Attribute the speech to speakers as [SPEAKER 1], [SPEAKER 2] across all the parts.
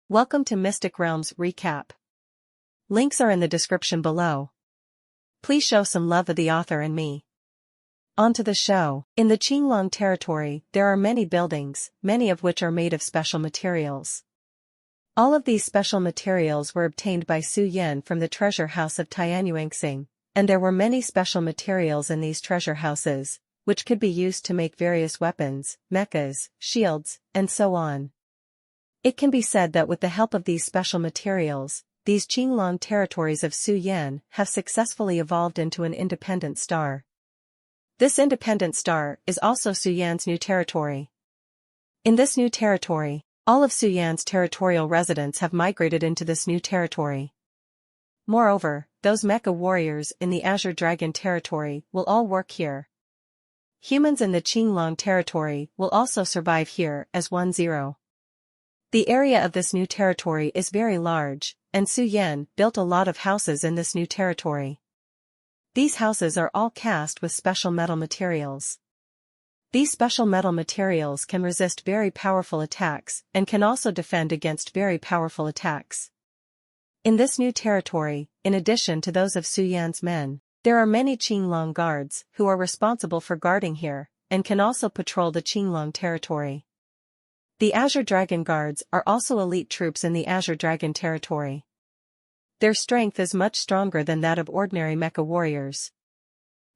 [SPEAKER 1] Welcome to Mystic Realms Recap. Links are in the description below. Please show some love of the author and me. On to the show. In the Qinglong territory, there are many buildings, many of which are made of special materials. All of these special materials were obtained by Su Yan from the treasure house of Tianyuanxing, and there were many special materials in these treasure houses, which could be used to make various weapons, mechas, shields, and so on. It can be said that with the help of these special materials, these Qinglong territories of Su Yan have successfully evolved into an independent star. This independent star is also Su Yan's new territory. In this new territory, all of Su Yan's territorial residents have migrated into this new territory. Moreover, those mecha warriors in the Azure Dragon territory will all work here. Humans in the Qinglong territory will also survive here as 1-0. The area of this new territory is very large, and Su Yan built a lot of houses in this new territory. These houses are all cast with special metal materials. These special metal materials can resist very powerful attacks and can also defend against very powerful attacks. In this new territory, in addition to those of Su Yan's men, there are many Qinglong guards who are responsible for guarding here, and can also patrol the Qinglong territory. The Azure Dragon Guards are also elite troops in the Azure Dragon territory. Their strength is much stronger than that of ordinary mecha warriors.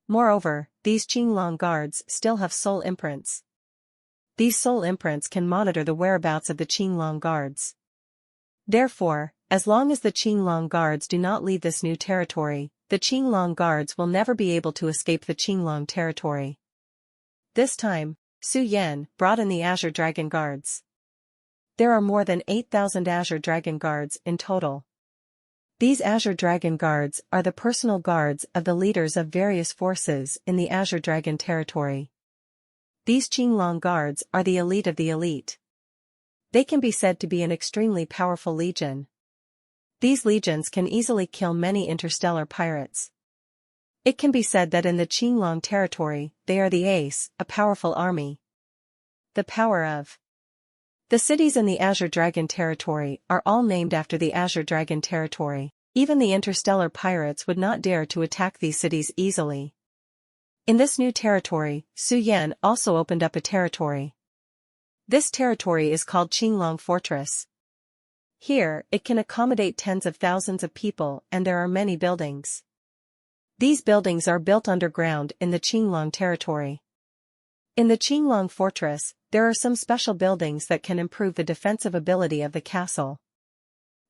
[SPEAKER 1] Moreover, these Qinglong Guards still have soul imprints. These soul imprints can monitor the whereabouts of the Qinglong Guards. Therefore, as long as the Qinglong Guards do not leave this new territory, the Qinglong Guards will never be able to escape the Qinglong territory. This time, Su Yan brought in the Azure Dragon Guards. There are more than 8,000 Azure Dragon Guards in total. These Azure Dragon Guards are the personal guards of the leaders of various forces in the Azure Dragon territory. These Qinglong Guards are the elite of the elite. They can be said to be an extremely powerful legion. These legions can easily kill many interstellar pirates. It can be said that in the Qinglong territory, they are the ace, a powerful army. The power of the cities in the Azure Dragon territory are all named after the Azure Dragon territory. Even the interstellar pirates would not dare to attack these cities easily. In this new territory, Su Yan also opened up a territory. This territory is called Qinglong Fortress. Here, it can accommodate tens of thousands of people and there are many buildings. These buildings are built underground in the Qinglong territory. In the Qinglong Fortress, there are some special buildings that can improve the defensive ability of the castle.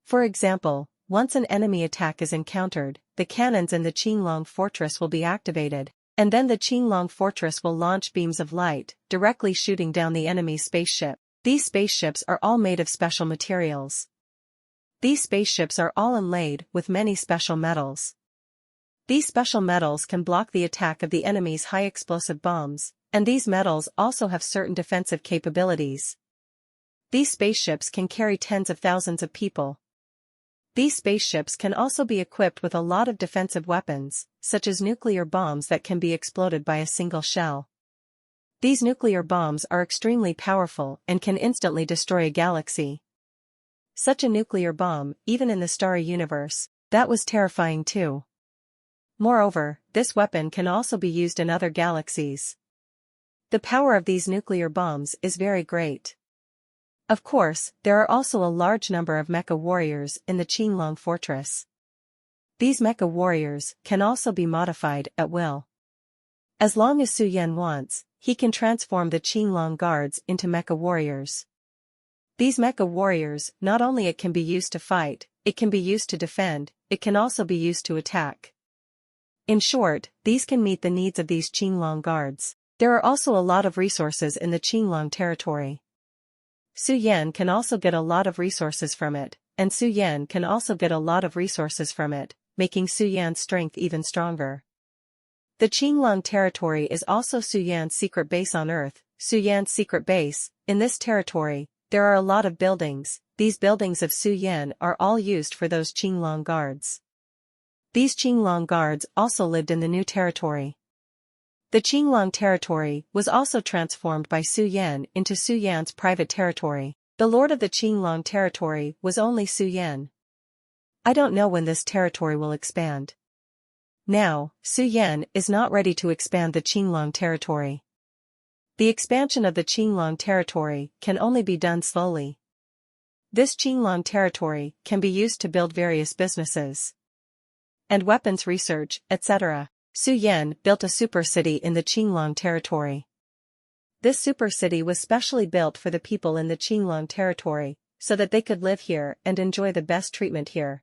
[SPEAKER 1] For example, once an enemy attack is encountered, the cannons in the Qinglong Fortress will be activated, and then the Qinglong Fortress will launch beams of light, directly shooting down the enemy's spaceship. These spaceships are all made of special materials. These spaceships are all inlaid with many special metals. These special metals can block the attack of the enemy's high explosive bombs, and these metals also have certain defensive capabilities. These spaceships can carry tens of thousands of people. These spaceships can also be equipped with a lot of defensive weapons, such as nuclear bombs that can be exploded by a single shell. These nuclear bombs are extremely powerful and can instantly destroy a galaxy. Such a nuclear bomb, even in the starry universe, that was terrifying too. Moreover, this weapon can also be used in other galaxies. The power of these nuclear bombs is very great. Of course, there are also a large number of mecha warriors in the Qinglong Fortress. These mecha warriors can also be modified at will. As long as Su Yan wants, he can transform the Qinglong Guards into mecha warriors. These mecha warriors, not only it can be used to fight, it can be used to defend, it can also be used to attack. In short, these can meet the needs of these Qinglong Guards. There are also a lot of resources in the Qinglong territory. Su Yan can also get a lot of resources from it, and Su Yan can also get a lot of resources from it, making Su Yan's strength even stronger. The Qinglong territory is also Su Yan's secret base on Earth, Su Yan's secret base. In this territory, there are a lot of buildings. These buildings of Su Yan are all used for those Qinglong Guards. These Qinglong Guards also lived in the new territory. The Qinglong territory was also transformed by Su Yan into Su Yan's private territory. The lord of the Qinglong territory was only Su Yan. I don't know when this territory will expand. Now, Su Yan is not ready to expand the Qinglong territory. The expansion of the Qinglong territory can only be done slowly. This Qinglong territory can be used to build various businesses and weapons research, etc. Su Yan built a super city in the Qinglong territory. This super city was specially built for the people in the Qinglong territory, so that they could live here and enjoy the best treatment here.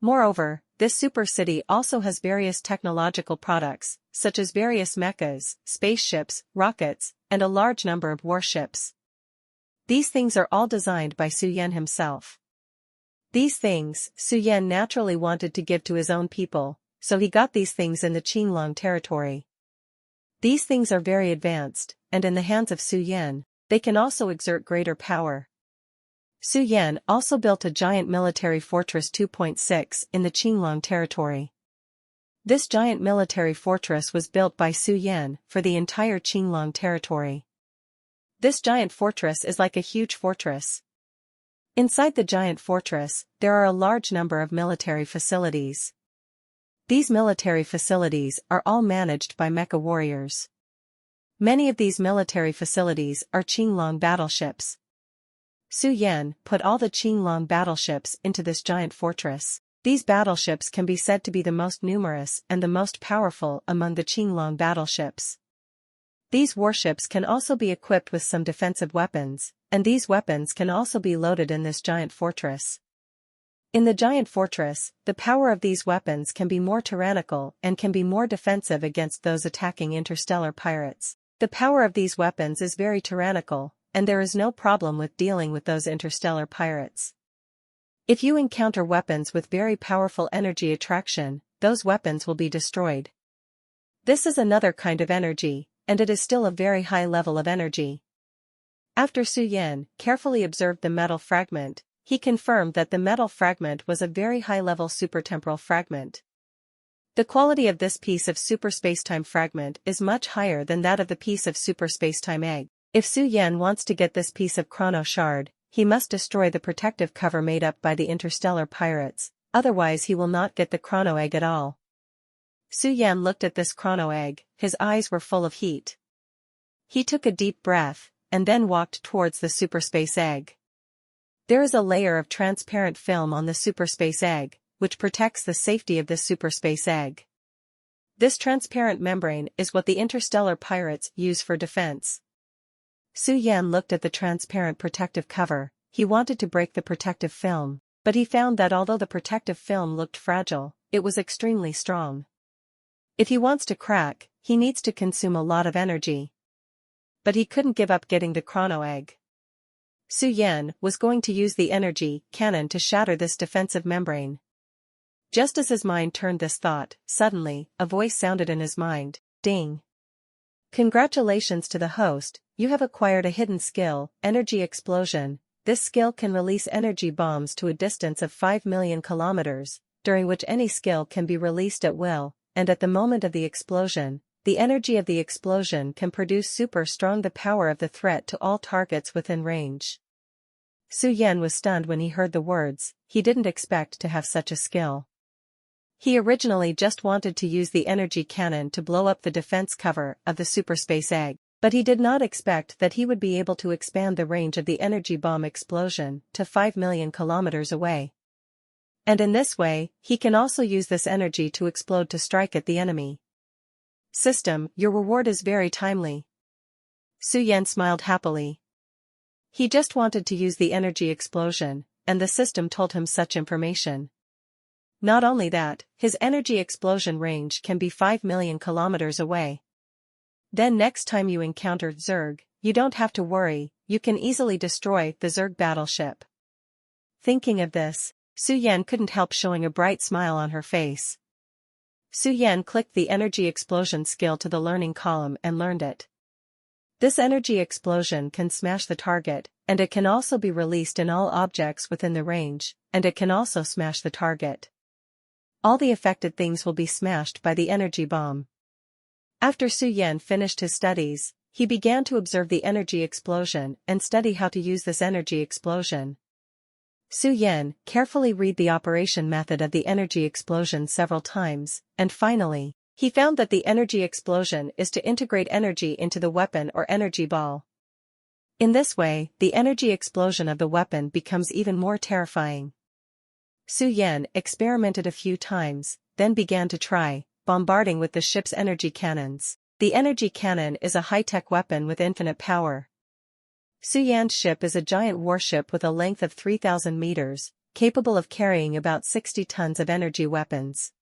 [SPEAKER 1] Moreover, this super city also has various technological products, such as various mechas, spaceships, rockets, and a large number of warships. These things are all designed by Su Yan himself. These things, Su Yan naturally wanted to give to his own people, so he got these things in the Qinglong territory. These things are very advanced, and in the hands of Su Yan, they can also exert greater power. Su Yan also built a giant military fortress 2.6 in the Qinglong territory. This giant military fortress was built by Su Yan for the entire Qinglong territory. This giant fortress is like a huge fortress. Inside the giant fortress, there are a large number of military facilities. These military facilities are all managed by mecha warriors. Many of these military facilities are Qinglong battleships. Su Yan put all the Qinglong battleships into this giant fortress. These battleships can be said to be the most numerous and the most powerful among the Qinglong battleships. These warships can also be equipped with some defensive weapons, and these weapons can also be loaded in this giant fortress. In the giant fortress, the power of these weapons can be more tyrannical and can be more defensive against those attacking interstellar pirates. The power of these weapons is very tyrannical, and there is no problem with dealing with those interstellar pirates. If you encounter weapons with very powerful energy attraction, those weapons will be destroyed. This is another kind of energy, and it is still a very high level of energy. After Su Yan carefully observed the metal fragment, he confirmed that the metal fragment was a very high-level supertemporal fragment. The quality of this piece of super spacetime fragment is much higher than that of the piece of super spacetime egg. If Su Yan wants to get this piece of chrono shard, he must destroy the protective cover made up by the interstellar pirates, otherwise he will not get the chrono egg at all. Su Yan looked at this chrono egg, his eyes were full of heat. He took a deep breath, and then walked towards the super space egg. There is a layer of transparent film on the superspace egg, which protects the safety of the superspace egg. This transparent membrane is what the interstellar pirates use for defense. Su Yan looked at the transparent protective cover. He wanted to break the protective film, but he found that although the protective film looked fragile, it was extremely strong. If he wants to crack, he needs to consume a lot of energy. But he couldn't give up getting the chrono egg. Su Yan was going to use the energy cannon to shatter this defensive membrane. Just as his mind turned this thought, suddenly, a voice sounded in his mind. Ding! Congratulations to the host, you have acquired a hidden skill, Energy Explosion. This skill can release energy bombs to a distance of 5 million kilometers, during which any skill can be released at will, and at the moment of the explosion, the energy of the explosion can produce super strong the power of the threat to all targets within range. Su Yan was stunned when he heard the words. He didn't expect to have such a skill. He originally just wanted to use the energy cannon to blow up the defense cover of the superspace egg, but he did not expect that he would be able to expand the range of the energy bomb explosion to 5 million kilometers away. And in this way, he can also use this energy to explode to strike at the enemy. System, your reward is very timely. Su Yan smiled happily. He just wanted to use the energy explosion, and the system told him such information. Not only that, his energy explosion range can be 5 million kilometers away. Then next time you encounter Zerg, you don't have to worry, you can easily destroy the Zerg battleship. Thinking of this, Su Yan couldn't help showing a bright smile on her face. Su Yan clicked the energy explosion skill to the learning column and learned it. This energy explosion can smash the target, and it can also be released in all objects within the range, and it can also smash the target. All the affected things will be smashed by the energy bomb. After Su Yan finished his studies, He began to observe the energy explosion and study how to use this energy explosion. Su Yan carefully read the operation method of the energy explosion several times, and finally, he found that the energy explosion is to integrate energy into the weapon or energy ball. In this way, the energy explosion of the weapon becomes even more terrifying. Su Yan experimented a few times, then began to try bombarding with the ship's energy cannons. The energy cannon is a high-tech weapon with infinite power. Su Yan's ship is a giant warship with a length of 3,000 meters, capable of carrying about 60 tons of energy weapons.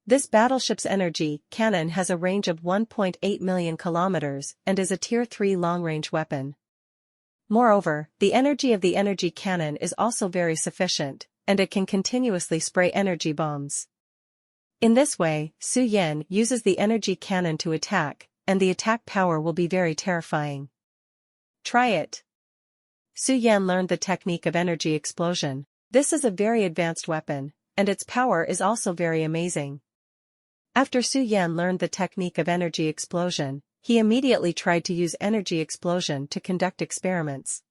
[SPEAKER 1] This battleship's energy cannon has a range of 1.8 million kilometers and is a Tier 3 long-range weapon. Moreover, the energy of the energy cannon is also very sufficient, and it can continuously spray energy bombs. In this way, Su Yan uses the energy cannon to attack, and the attack power will be very terrifying. Try it. Su Yan learned the technique of energy explosion. This is a very advanced weapon, and its power is also very amazing. After Su Yan learned the technique of energy explosion, he immediately tried to use energy explosion to conduct experiments.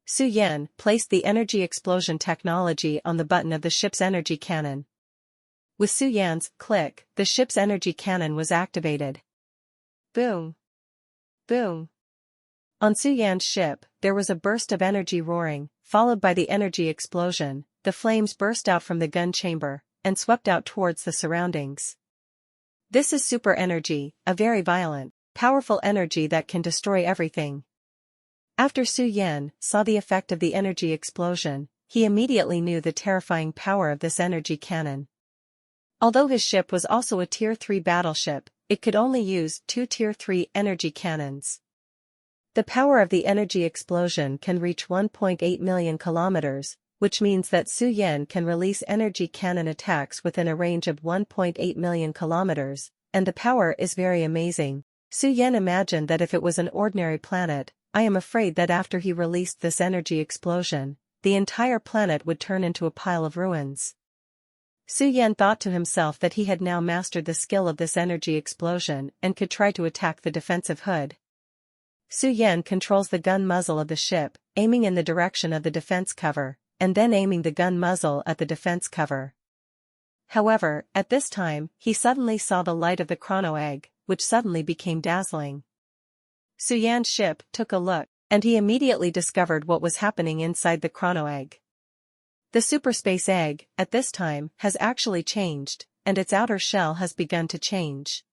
[SPEAKER 1] Su Yan placed the energy explosion technology on the button of the ship's energy cannon. With Su Yan's click, the ship's energy cannon was activated. Boom! Boom! On Su Yan's ship, there was a burst of energy roaring, followed by the energy explosion. The flames burst out from the gun chamber, and swept out towards the surroundings. This is super energy, a very violent, powerful energy that can destroy everything. After Su Yan saw the effect of the energy explosion, he immediately knew the terrifying power of this energy cannon. Although his ship was also a Tier 3 battleship, it could only use 2 Tier 3 energy cannons. The power of the energy explosion can reach 1.8 million kilometers, which means that Su Yan can release energy cannon attacks within a range of 1.8 million kilometers, and the power is very amazing. Su Yan imagined that if it was an ordinary planet, I am afraid that after he released this energy explosion, the entire planet would turn into a pile of ruins. Su Yan thought to himself that he had now mastered the skill of this energy explosion and could try to attack the defensive hood. Su Yan controls the gun muzzle of the ship, aiming in the direction of the defense cover, and then aiming the gun muzzle at the defense cover. However, at this time, he suddenly saw the light of the chrono egg, which suddenly became dazzling. Su Yan's ship took a look, and he immediately discovered what was happening inside the chrono egg. The superspace egg, at this time, has actually changed, and its outer shell has begun to change.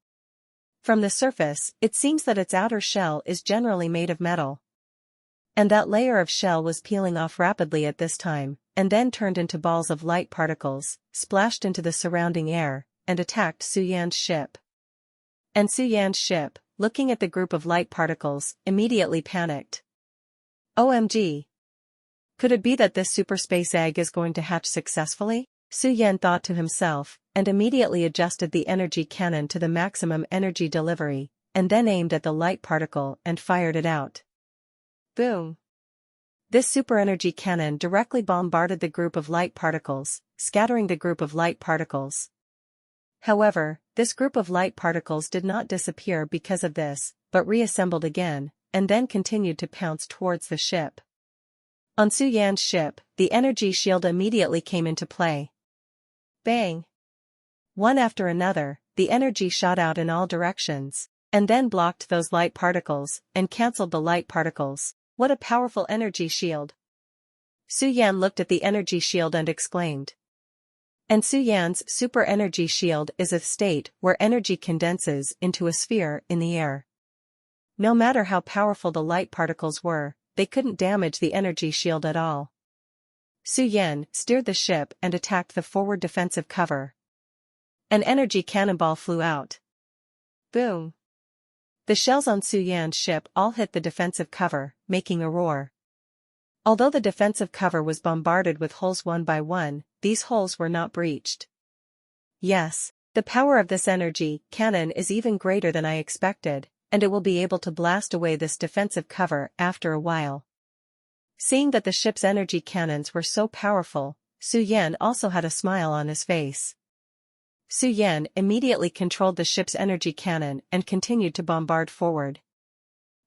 [SPEAKER 1] From the surface, it seems that its outer shell is generally made of metal. And that layer of shell was peeling off rapidly at this time, and then turned into balls of light particles, splashed into the surrounding air, and attacked Su Yan's ship. And Su Yan's ship, looking at the group of light particles, immediately panicked. OMG! Could it be that this superspace egg is going to hatch successfully? Su Yan thought to himself, and immediately adjusted the energy cannon to the maximum energy delivery, and then aimed at the light particle and fired it out. Boom! This super energy cannon directly bombarded the group of light particles, scattering the group of light particles. However, this group of light particles did not disappear because of this, but reassembled again, and then continued to pounce towards the ship. On Su Yan's ship, the energy shield immediately came into play. Bang! One after another, the energy shot out in all directions, and then blocked those light particles, and cancelled the light particles. What a powerful energy shield! Su Yan looked at the energy shield and exclaimed. And Su Yan's super energy shield is a state where energy condenses into a sphere in the air. No matter how powerful the light particles were, they couldn't damage the energy shield at all. Su Yan steered the ship and attacked the forward defensive cover. An energy cannonball flew out. Boom! The shells on Su Yan's ship all hit the defensive cover, making a roar. Although the defensive cover was bombarded with holes one by one, these holes were not breached. Yes, the power of this energy cannon is even greater than I expected, and it will be able to blast away this defensive cover after a while. Seeing that the ship's energy cannons were so powerful, Su Yan also had a smile on his face. Su Yan immediately controlled the ship's energy cannon and continued to bombard forward.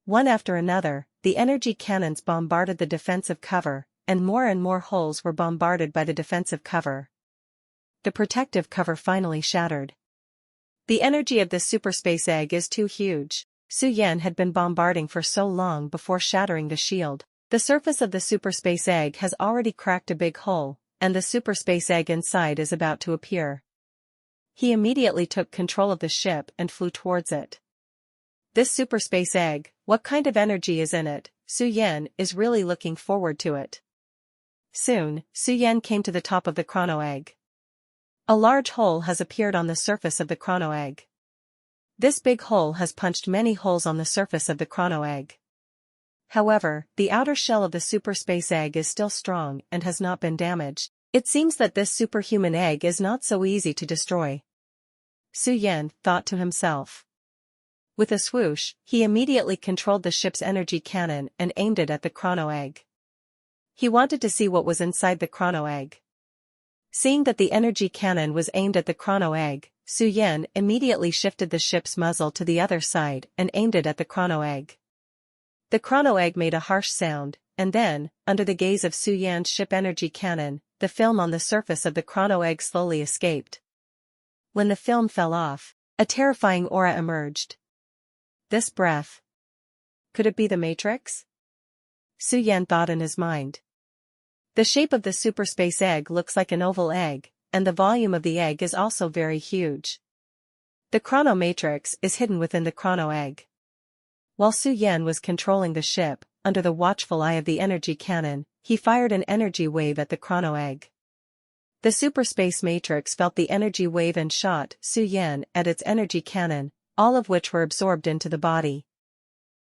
[SPEAKER 1] One after another, the energy cannons bombarded the defensive cover, and more holes were bombarded by the defensive cover. The protective cover finally shattered. The energy of this superspace egg is too huge. Su Yan had been bombarding for so long before shattering the shield. The surface of the superspace egg has already cracked a big hole, and the superspace egg inside is about to appear. He immediately took control of the ship and flew towards it. This superspace egg, what kind of energy is in it? Su Yan is really looking forward to it. Soon, Su Yan came to the top of the chrono egg. A large hole has appeared on the surface of the chrono egg. This big hole has punched many holes on the surface of the chrono egg. However, the outer shell of the superspace egg is still strong and has not been damaged. It seems that this superhuman egg is not so easy to destroy. Su Yan thought to himself. With a swoosh, he immediately controlled the ship's energy cannon and aimed it at the chrono egg. He wanted to see what was inside the chrono egg. Seeing that the energy cannon was aimed at the chrono egg, Su Yan immediately shifted the ship's muzzle to the other side and aimed it at the chrono egg. The chrono egg made a harsh sound, and then, under the gaze of Su Yan's ship energy cannon, the film on the surface of the chrono egg slowly escaped. When the film fell off, a terrifying aura emerged. This breath. Could it be the Matrix? Su Yan thought in his mind. The shape of the superspace egg looks like an oval egg, and the volume of the egg is also very huge. The chrono matrix is hidden within the chrono egg. While Su Yan was controlling the ship, under the watchful eye of the energy cannon, he fired an energy wave at the chrono egg. The superspace matrix felt the energy wave and shot Su Yan at its energy cannon, all of which were absorbed into the body.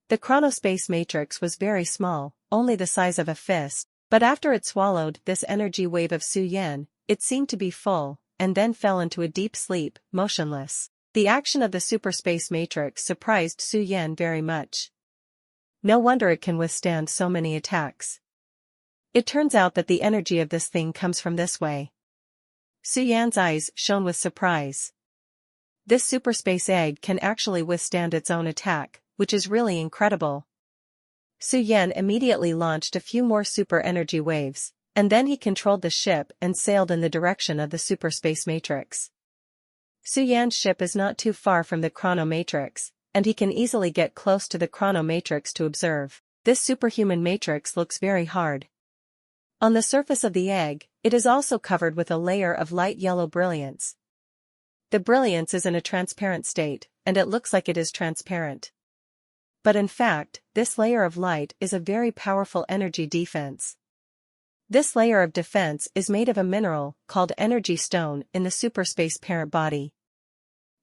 [SPEAKER 1] The chronospace matrix was very small, only the size of a fist, but after it swallowed this energy wave of Su Yan, it seemed to be full, and then fell into a deep sleep, motionless. The action of the superspace matrix surprised Su Yan very much. No wonder it can withstand so many attacks. It turns out that the energy of this thing comes from this way. Su Yan's eyes shone with surprise. This superspace egg can actually withstand its own attack, which is really incredible. Su Yan immediately launched a few more super energy waves, and then he controlled the ship and sailed in the direction of the superspace matrix. Su Yan's ship is not too far from the chrono matrix, and he can easily get close to the chrono matrix to observe. This superhuman matrix looks very hard. On the surface of the egg, it is also covered with a layer of light yellow brilliance. The brilliance is in a transparent state, and it looks like it is transparent. But in fact, this layer of light is a very powerful energy defense. This layer of defense is made of a mineral called energy stone in the superspace parent body.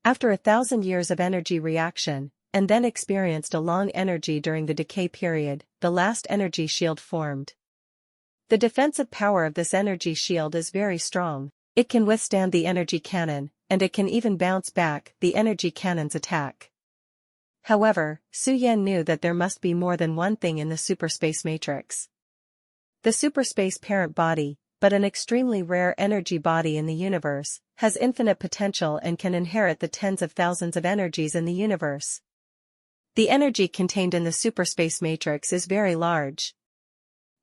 [SPEAKER 1] After 1,000 years of energy reaction, and then experienced a long energy during the decay period, the last energy shield formed. The defensive power of this energy shield is very strong. It can withstand the energy cannon, and it can even bounce back the energy cannon's attack. However, Su Yan knew that there must be more than one thing in the superspace matrix. The superspace parent body, but an extremely rare energy body in the universe, has infinite potential and can inherit the tens of thousands of energies in the universe. The energy contained in the superspace matrix is very large.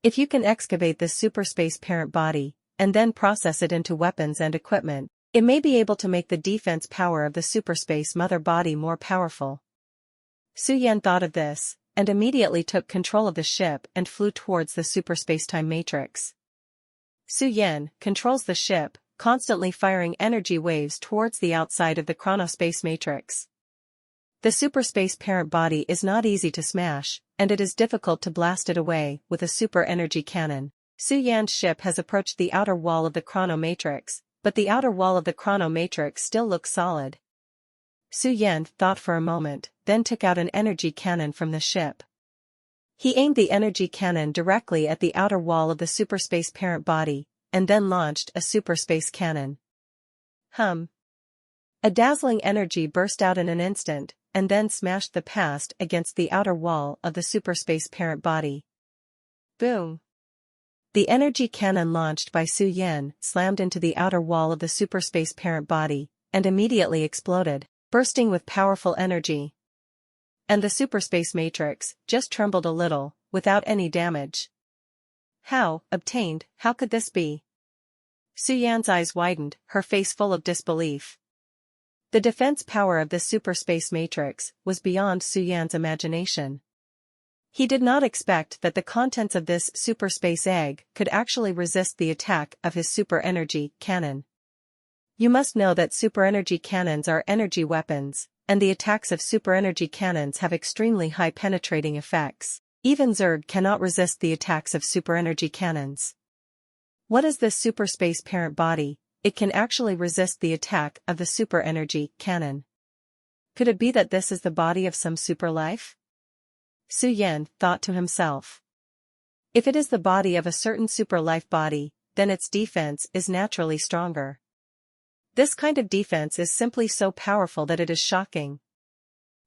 [SPEAKER 1] If you can excavate this superspace parent body, and then process it into weapons and equipment, it may be able to make the defense power of the superspace mother body more powerful. Su Yan thought of this, and immediately took control of the ship and flew towards the superspace-time matrix. Su Yan controls the ship, constantly firing energy waves towards the outside of the chronospace matrix. The superspace parent body is not easy to smash, and it is difficult to blast it away with a super energy cannon. Su Yan's ship has approached the outer wall of the chrono matrix, but the outer wall of the chrono matrix still looks solid. Su Yan thought for a moment, then took out an energy cannon from the ship. He aimed the energy cannon directly at the outer wall of the superspace parent body, and then launched a superspace cannon. A dazzling energy burst out in an instant, and then smashed the past against the outer wall of the superspace parent body. Boom! The energy cannon launched by Su Yan slammed into the outer wall of the superspace parent body, and immediately exploded, bursting with powerful energy. and the superspace matrix just trembled a little, without any damage. How could this be? Su-Yan's eyes widened, her face full of disbelief. The defense power of this superspace matrix was beyond Su-Yan's imagination. He did not expect that the contents of this superspace egg could actually resist the attack of his super-energy cannon. You must know that super-energy cannons are energy weapons, and the attacks of super-energy cannons have extremely high penetrating effects. Even Zerg cannot resist the attacks of super-energy cannons. What is this superspace parent body? It can actually resist the attack of the super-energy cannon. Could it be that this is the body of some super-life? Su-Yan thought to himself. If it is the body of a certain super-life body, then its defense is naturally stronger. This kind of defense is simply so powerful that it is shocking.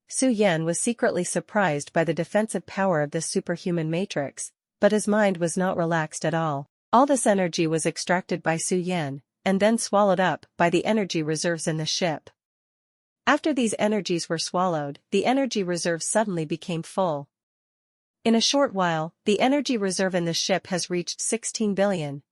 [SPEAKER 1] Su-Yan was secretly surprised by the defensive power of this superhuman matrix, but his mind was not relaxed at all. All this energy was extracted by Su-Yan, and then swallowed up by the energy reserves in the ship. After these energies were swallowed, the energy reserve suddenly became full. In a short while, the energy reserve in the ship has reached 16 billion.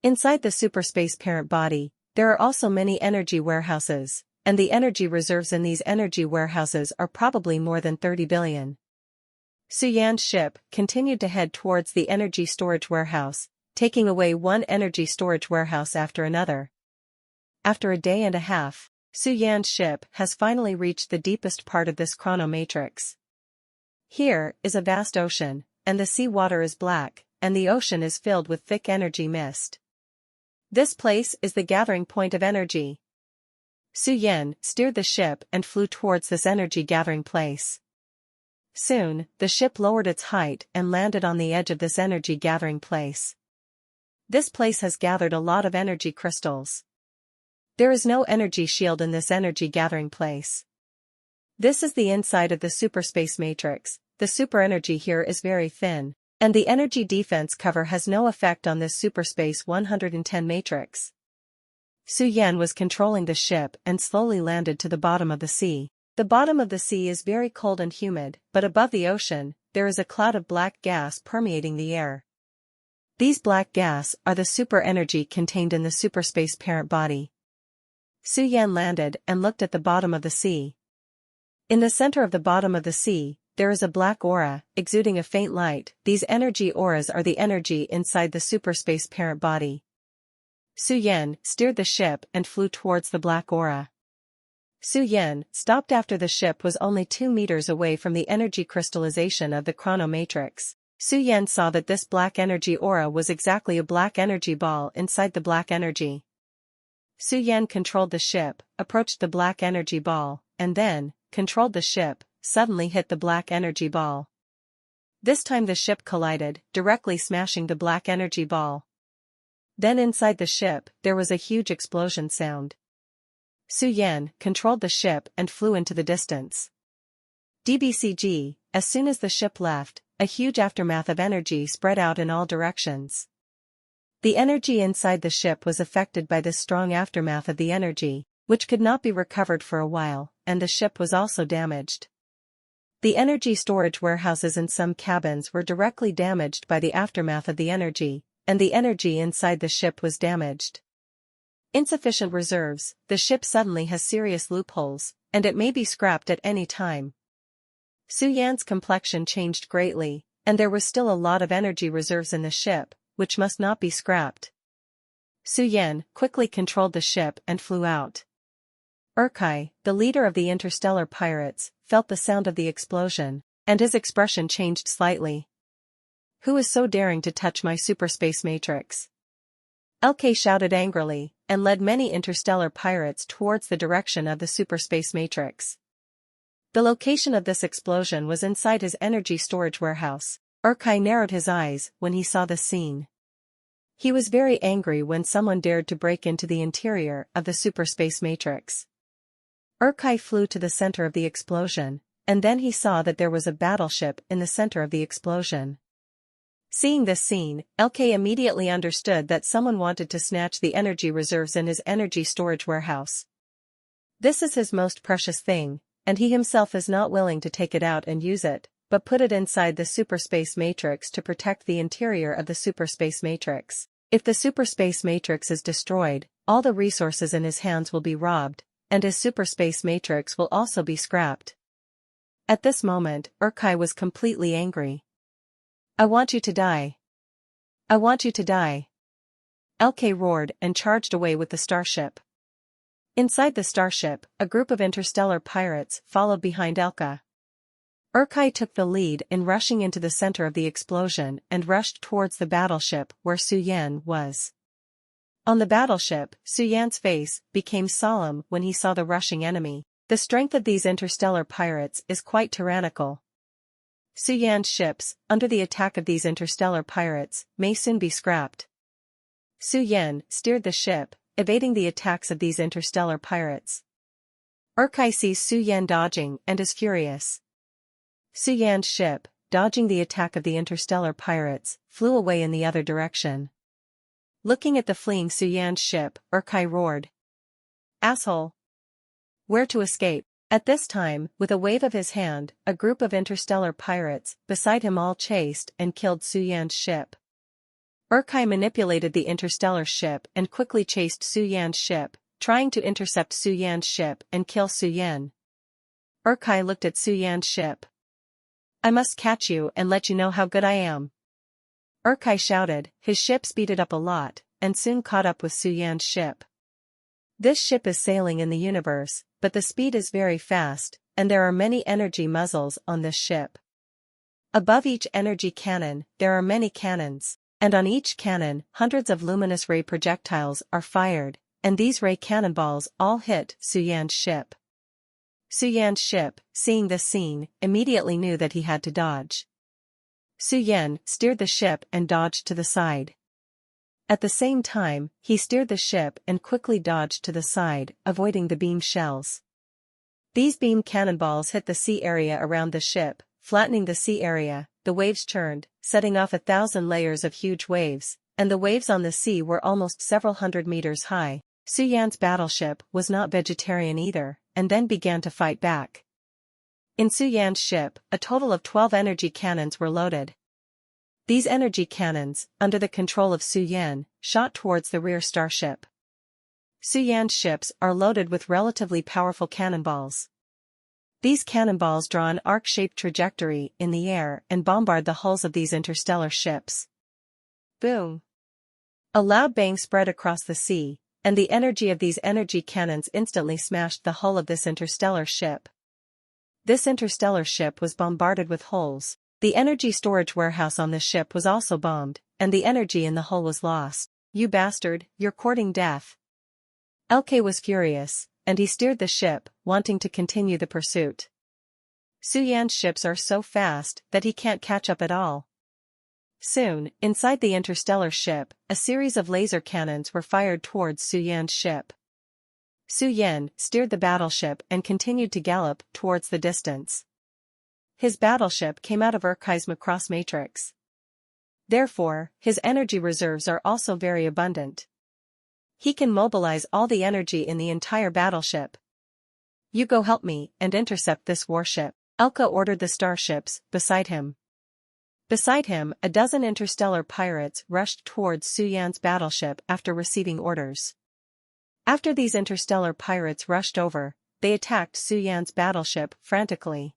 [SPEAKER 1] Inside the superspace parent body, there are also many energy warehouses, and the energy reserves in these energy warehouses are probably more than 30 billion. Su-Yan's ship continued to head towards the energy storage warehouse, taking away one energy storage warehouse after another. After a day and a half, Su-Yan's ship has finally reached the deepest part of this chronomatrix. Here is a vast ocean, and the sea water is black, and the ocean is filled with thick energy mist. This place is the gathering point of energy. Su-Yan steered the ship and flew towards this energy gathering place. Soon, the ship lowered its height and landed on the edge of this energy gathering place. This place has gathered a lot of energy crystals. There is no energy shield in this energy gathering place. This is the inside of the superspace matrix. The super-energy here is very thin, and the energy defense cover has no effect on this superspace 110 matrix. Su-Yan was controlling the ship and slowly landed to the bottom of the sea. The bottom of the sea is very cold and humid, but above the ocean, there is a cloud of black gas permeating the air. These black gas are the super-energy contained in the superspace parent body. Su-Yan landed and looked at the bottom of the sea. In the center of the bottom of the sea, there is a black aura, exuding a faint light. These energy auras are the energy inside the superspace parent body. Su-Yan steered the ship and flew towards the black aura. Su-Yan stopped after the ship was only 2 meters away from the energy crystallization of the chronomatrix. Su-Yan saw that this black energy aura was exactly a black energy ball inside the black energy. Su-Yan controlled the ship, approached the black energy ball, and then controlled the ship, suddenly hit the black energy ball. This time the ship collided, directly smashing the black energy ball. Then inside the ship, there was a huge explosion sound. Su-Yan controlled the ship and flew into the distance. DBCG, as soon as the ship left, a huge aftermath of energy spread out in all directions. The energy inside the ship was affected by this strong aftermath of the energy, which could not be recovered for a while, and the ship was also damaged. The energy storage warehouses in some cabins were directly damaged by the aftermath of the energy, and the energy inside the ship was damaged. Insufficient reserves, the ship suddenly has serious loopholes, and it may be scrapped at any time. Su-Yan's complexion changed greatly, and there was still a lot of energy reserves in the ship, which must not be scrapped. Su-Yan quickly controlled the ship and flew out. Urkai, the leader of the interstellar pirates, felt the sound of the explosion, and his expression changed slightly. Who is so daring to touch my superspace matrix? LK shouted angrily, and led many interstellar pirates towards the direction of the superspace matrix. The location of this explosion was inside his energy storage warehouse. Urkai narrowed his eyes when he saw the scene. He was very angry when someone dared to break into the interior of the superspace matrix. Urkai flew to the center of the explosion, and then he saw that there was a battleship in the center of the explosion. Seeing this scene, LK immediately understood that someone wanted to snatch the energy reserves in his energy storage warehouse. This is his most precious thing, and he himself is not willing to take it out and use it, but put it inside the superspace matrix to protect the interior of the superspace matrix. If the superspace matrix is destroyed, all the resources in his hands will be robbed, and his superspace matrix will also be scrapped. At this moment, Urkai was completely angry. "I want you to die. I want you to die." LK roared and charged away with the starship. Inside the starship, a group of interstellar pirates followed behind Elka. Urkai took the lead in rushing into the center of the explosion and rushed towards the battleship where Su Yan was. On the battleship, Su Yan's face became solemn when he saw the rushing enemy. The strength of these interstellar pirates is quite tyrannical. Su Yan's ships, under the attack of these interstellar pirates, may soon be scrapped. Su Yan steered the ship, evading the attacks of these interstellar pirates. Urkai sees Su Yan dodging and is furious. Su Yan's ship, dodging the attack of the interstellar pirates, flew away in the other direction. Looking at the fleeing Su Yan's ship, Urkai roared, "Asshole! Where to escape?" At this time, with a wave of his hand, a group of interstellar pirates beside him all chased and killed Su Yan's ship. Urkai manipulated the interstellar ship and quickly chased Su Yan's ship, trying to intercept Su Yan's ship and kill Su Yan. Urkai looked at Su Yan's ship. "I must catch you and let you know how good I am." Urkai shouted. His ship speeded up a lot, and soon caught up with Su Yan's ship. This ship is sailing in the universe, but the speed is very fast, and there are many energy muzzles on this ship. Above each energy cannon, there are many cannons, and on each cannon, hundreds of luminous ray projectiles are fired, and these ray cannonballs all hit Su Yan's ship. Su Yan's ship, seeing this scene, immediately knew that he had to dodge. Su Yan steered the ship and dodged to the side. At the same time, he steered the ship and quickly dodged to the side, avoiding the beam shells. These beam cannonballs hit the sea area around the ship, flattening the sea area. The waves churned, setting off 1,000 layers of huge waves, and the waves on the sea were almost several hundred meters high. Su Yan's battleship was not vegetarian either, and then began to fight back. In Su Yan's ship, a total of 12 energy cannons were loaded. These energy cannons, under the control of Su Yan, shot towards the rear starship. Su Yan's ships are loaded with relatively powerful cannonballs. These cannonballs draw an arc-shaped trajectory in the air and bombard the hulls of these interstellar ships. Boom! A loud bang spread across the sea, and the energy of these energy cannons instantly smashed the hull of this interstellar ship. This interstellar ship was bombarded with holes. The energy storage warehouse on the ship was also bombed, and the energy in the hull was lost. "You bastard, you're courting death." LK was furious, and he steered the ship, wanting to continue the pursuit. Su Yan's ships are so fast that he can't catch up at all. Soon, inside the interstellar ship, a series of laser cannons were fired towards Su Yan's ship. Su Yan steered the battleship and continued to gallop towards the distance. His battleship came out of Urkai's Macross matrix. Therefore, his energy reserves are also very abundant. He can mobilize all the energy in the entire battleship. "You go help me and intercept this warship," Elka ordered the starships beside him. Beside him, a dozen interstellar pirates rushed towards Su Yan's battleship after receiving orders. After these interstellar pirates rushed over, they attacked Su Yan's battleship frantically.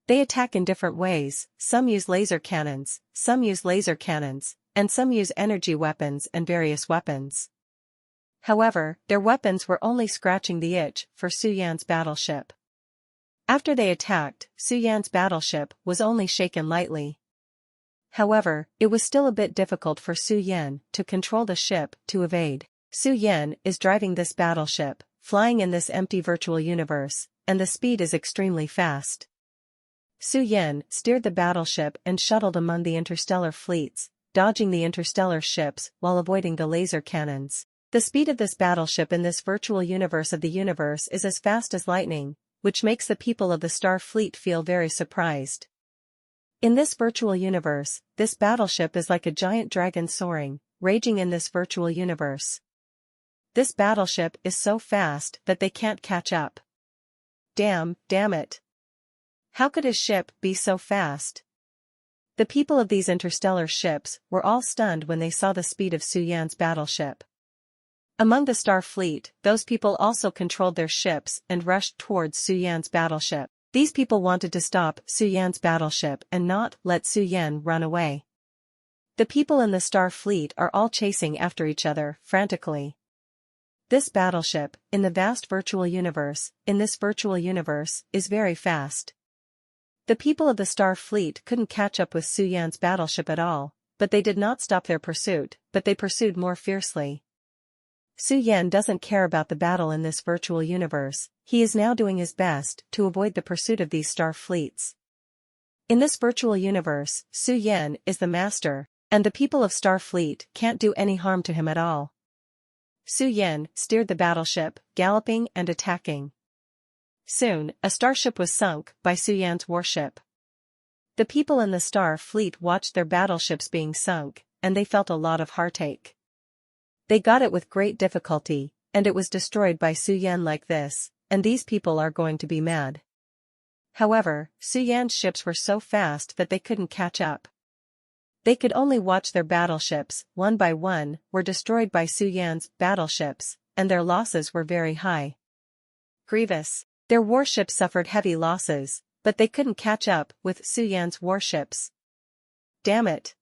[SPEAKER 1] They attack in different ways. Some use laser cannons, and some use energy weapons and various weapons. However, their weapons were only scratching the itch for Su Yan's battleship. After they attacked, Su Yan's battleship was only shaken lightly. However, it was still a bit difficult for Su Yan to control the ship to evade. Su Yan is driving this battleship, flying in this empty virtual universe, and the speed is extremely fast. Su Yan steered the battleship and shuttled among the interstellar fleets, dodging the interstellar ships while avoiding the laser cannons. The speed of this battleship in this virtual universe of the universe is as fast as lightning, which makes the people of the Star Fleet feel very surprised. In this virtual universe, this battleship is like a giant dragon soaring, raging in this virtual universe. This battleship is so fast that they can't catch up. Damn it. How could his ship be so fast? The people of these interstellar ships were all stunned when they saw the speed of Su Yan's battleship. Among the Star Fleet, those people also controlled their ships and rushed towards Su Yan's battleship. These people wanted to stop Su Yan's battleship and not let Su Yan run away. The people in the Star Fleet are all chasing after each other frantically. This battleship, in this virtual universe, is very fast. The people of the Star Fleet couldn't catch up with Su Yan's battleship at all, but they did not stop their pursuit, but they pursued more fiercely. Su Yan doesn't care about the battle in this virtual universe, he is now doing his best to avoid the pursuit of these Star Fleets. In this virtual universe, Su Yan is the master, and the people of Star Fleet can't do any harm to him at all. Su Yan steered the battleship, galloping and attacking. Soon, a starship was sunk by Su Yan's warship. The people in the Star Fleet watched their battleships being sunk, and they felt a lot of heartache. They got it with great difficulty, and it was destroyed by Su Yan like this, and these people are going to be mad. However, Su Yan's ships were so fast that they couldn't catch up. They could only watch their battleships, one by one, were destroyed by Su Yan's battleships, and their losses were very high. Grievous. Their warships suffered heavy losses, but they couldn't catch up with Su Yan's warships. Damn it.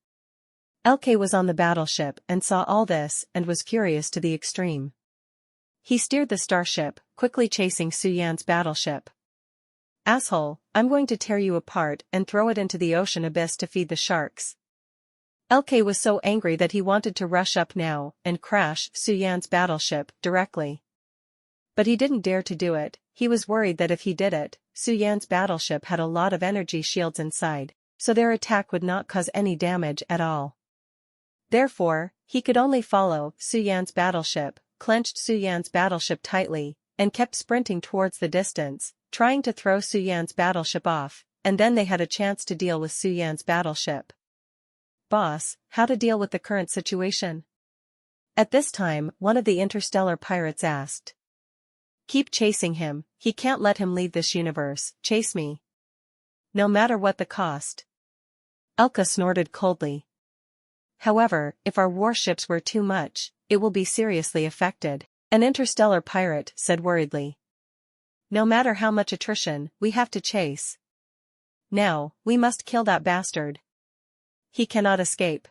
[SPEAKER 1] LK was on the battleship and saw all this and was furious to the extreme. He steered the starship, quickly chasing Su Yan's battleship. Asshole, I'm going to tear you apart and throw it into the ocean abyss to feed the sharks. LK was so angry that he wanted to rush up now and crash Su Yan's battleship directly. But he didn't dare to do it, he was worried that if he did it, Su Yan's battleship had a lot of energy shields inside, so their attack would not cause any damage at all. Therefore, he could only follow Su Yan's battleship, clenched Su Yan's battleship tightly, and kept sprinting towards the distance, trying to throw Su Yan's battleship off, and then they had a chance to deal with Su Yan's battleship. Boss, how to deal with the current situation? At this time, one of the interstellar pirates asked. Keep chasing him, he can't let him leave this universe, chase me. No matter what the cost. Elka snorted coldly. However, if our warships were too much, it will be seriously affected, an interstellar pirate said worriedly. No matter how much attrition, we have to chase. Now, we must kill that bastard. He cannot escape.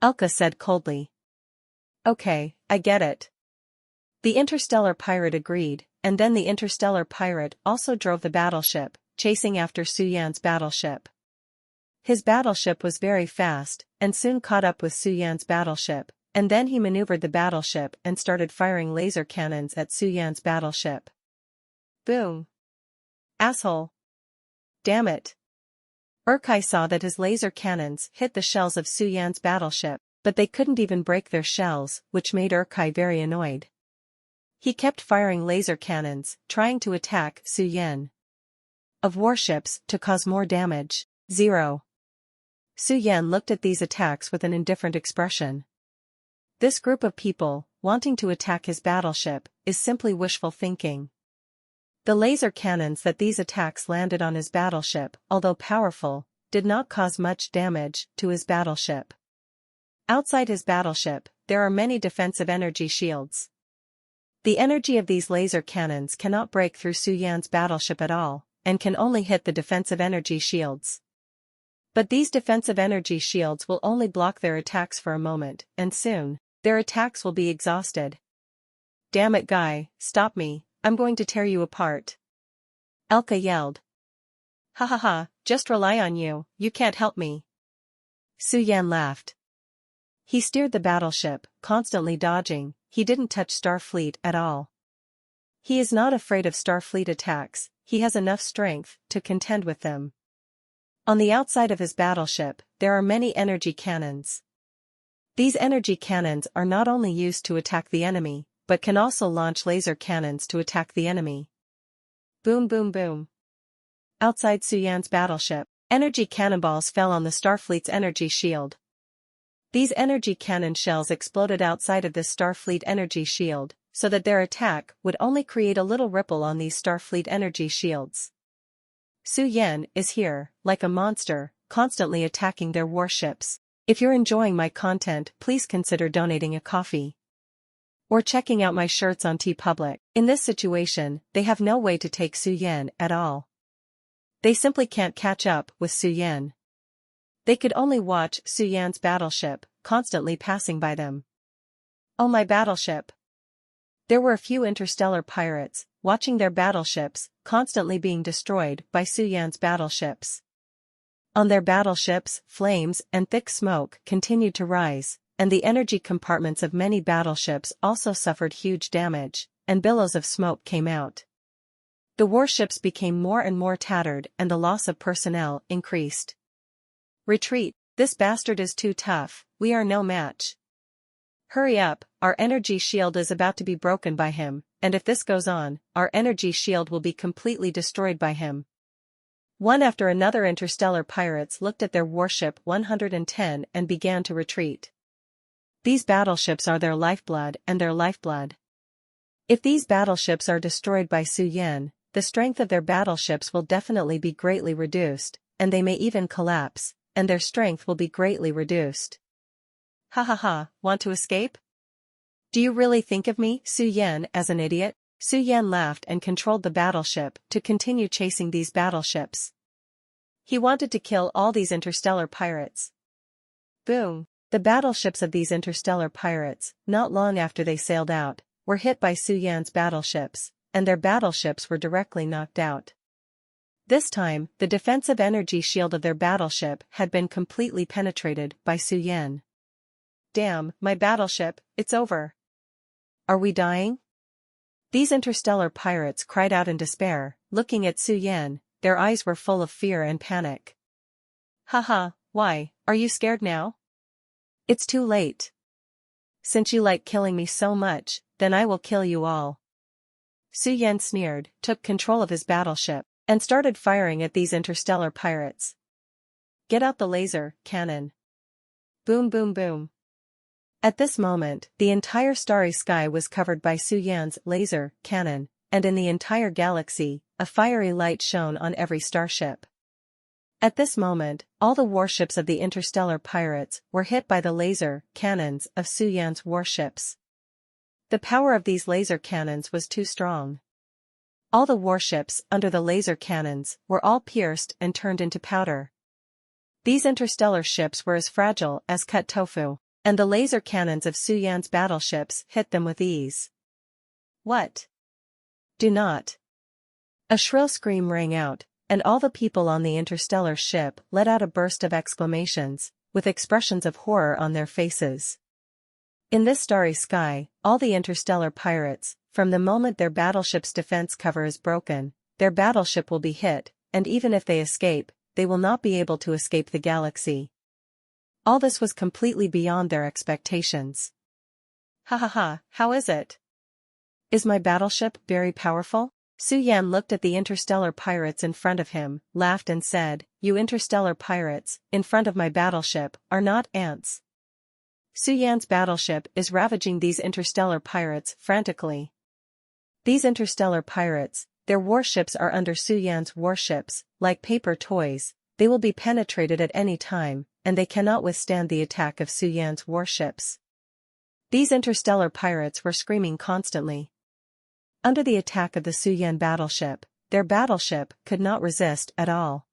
[SPEAKER 1] Elka said coldly. Okay, I get it. The interstellar pirate agreed, and then the interstellar pirate also drove the battleship, chasing after Su Yan's battleship. His battleship was very fast, and soon caught up with Su Yan's battleship, and then he maneuvered the battleship and started firing laser cannons at Su Yan's battleship. Boom. Asshole. Damn it. Urkai saw that his laser cannons hit the shells of Su Yan's battleship, but they couldn't even break their shells, which made Urkai very annoyed. He kept firing laser cannons, trying to attack Su Yan. Of warships, to cause more damage. 0. Su Yan looked at these attacks with an indifferent expression. This group of people, wanting to attack his battleship, is simply wishful thinking. The laser cannons that these attacks landed on his battleship, although powerful, did not cause much damage to his battleship. Outside his battleship, there are many defensive energy shields. The energy of these laser cannons cannot break through Su Yan's battleship at all, and can only hit the defensive energy shields. But these defensive energy shields will only block their attacks for a moment, and soon, their attacks will be exhausted. Damn it, guy, stop me, I'm going to tear you apart. Elka yelled. Ha ha ha, just rely on you, you can't help me. Su Yan laughed. He steered the battleship, constantly dodging, he didn't touch Starfleet at all. He is not afraid of Starfleet attacks, he has enough strength to contend with them. On the outside of his battleship, there are many energy cannons. These energy cannons are not only used to attack the enemy, but can also launch laser cannons to attack the enemy. Boom boom boom. Outside Su Yan's battleship, energy cannonballs fell on the Starfleet's energy shield. These energy cannon shells exploded outside of this Starfleet energy shield, so that their attack would only create a little ripple on these Starfleet energy shields. Su Yan is here, like a monster, constantly attacking their warships. If you're enjoying my content, please consider donating a coffee or checking out my shirts on TeePublic. In this situation, they have no way to take Su Yan at all. They simply can't catch up with Su Yan. They could only watch Su Yan's battleship, constantly passing by them. Oh, my battleship! There were a few interstellar pirates, watching their battleships, constantly being destroyed by Su Yan's battleships. On their battleships, flames and thick smoke continued to rise, and the energy compartments of many battleships also suffered huge damage, and billows of smoke came out. The warships became more and more tattered and the loss of personnel increased. Retreat, this bastard is too tough, we are no match. Hurry up, our energy shield is about to be broken by him, and if this goes on, our energy shield will be completely destroyed by him. One after another interstellar pirates looked at their warship 110 and began to retreat. These battleships are their lifeblood and their lifeblood. If these battleships are destroyed by Su Yan, the strength of their battleships will definitely be greatly reduced, and they may even collapse, and their strength will be greatly reduced. Ha ha ha, want to escape? Do you really think of me, Su Yan, as an idiot? Su Yan laughed and controlled the battleship to continue chasing these battleships. He wanted to kill all these interstellar pirates. Boom! The battleships of these interstellar pirates, not long after they sailed out, were hit by Su Yan's battleships, and their battleships were directly knocked out. This time, the defensive energy shield of their battleship had been completely penetrated by Su Yan. Damn, my battleship, it's over. Are we dying? These interstellar pirates cried out in despair, looking at Su Yan, their eyes were full of fear and panic. Haha, why, are you scared now? It's too late. Since you like killing me so much, then I will kill you all. Su Yan sneered, took control of his battleship, and started firing at these interstellar pirates. Get out the laser cannon. Boom boom boom. At this moment, the entire starry sky was covered by Su Yan's laser cannon, and in the entire galaxy, a fiery light shone on every starship. At this moment, all the warships of the interstellar pirates were hit by the laser cannons of Su Yan's warships. The power of these laser cannons was too strong. All the warships under the laser cannons were all pierced and turned into powder. These interstellar ships were as fragile as cut tofu, and the laser cannons of Su Yan's battleships hit them with ease. What? Do not. A shrill scream rang out, and all the people on the interstellar ship let out a burst of exclamations, with expressions of horror on their faces. In this starry sky, all the interstellar pirates, from the moment their battleship's defense cover is broken, their battleship will be hit, and even if they escape, they will not be able to escape the galaxy. All this was completely beyond their expectations. Ha ha ha, how is it? Is my battleship very powerful? Su Yan looked at the interstellar pirates in front of him, laughed and said, You interstellar pirates, in front of my battleship, are not ants. Su Yan's battleship is ravaging these interstellar pirates frantically. These interstellar pirates, their warships are under Su Yan's warships, like paper toys, they will be penetrated at any time, and they cannot withstand the attack of Su Yan's warships. These interstellar pirates were screaming constantly. Under the attack of the Su Yan battleship, their battleship could not resist at all.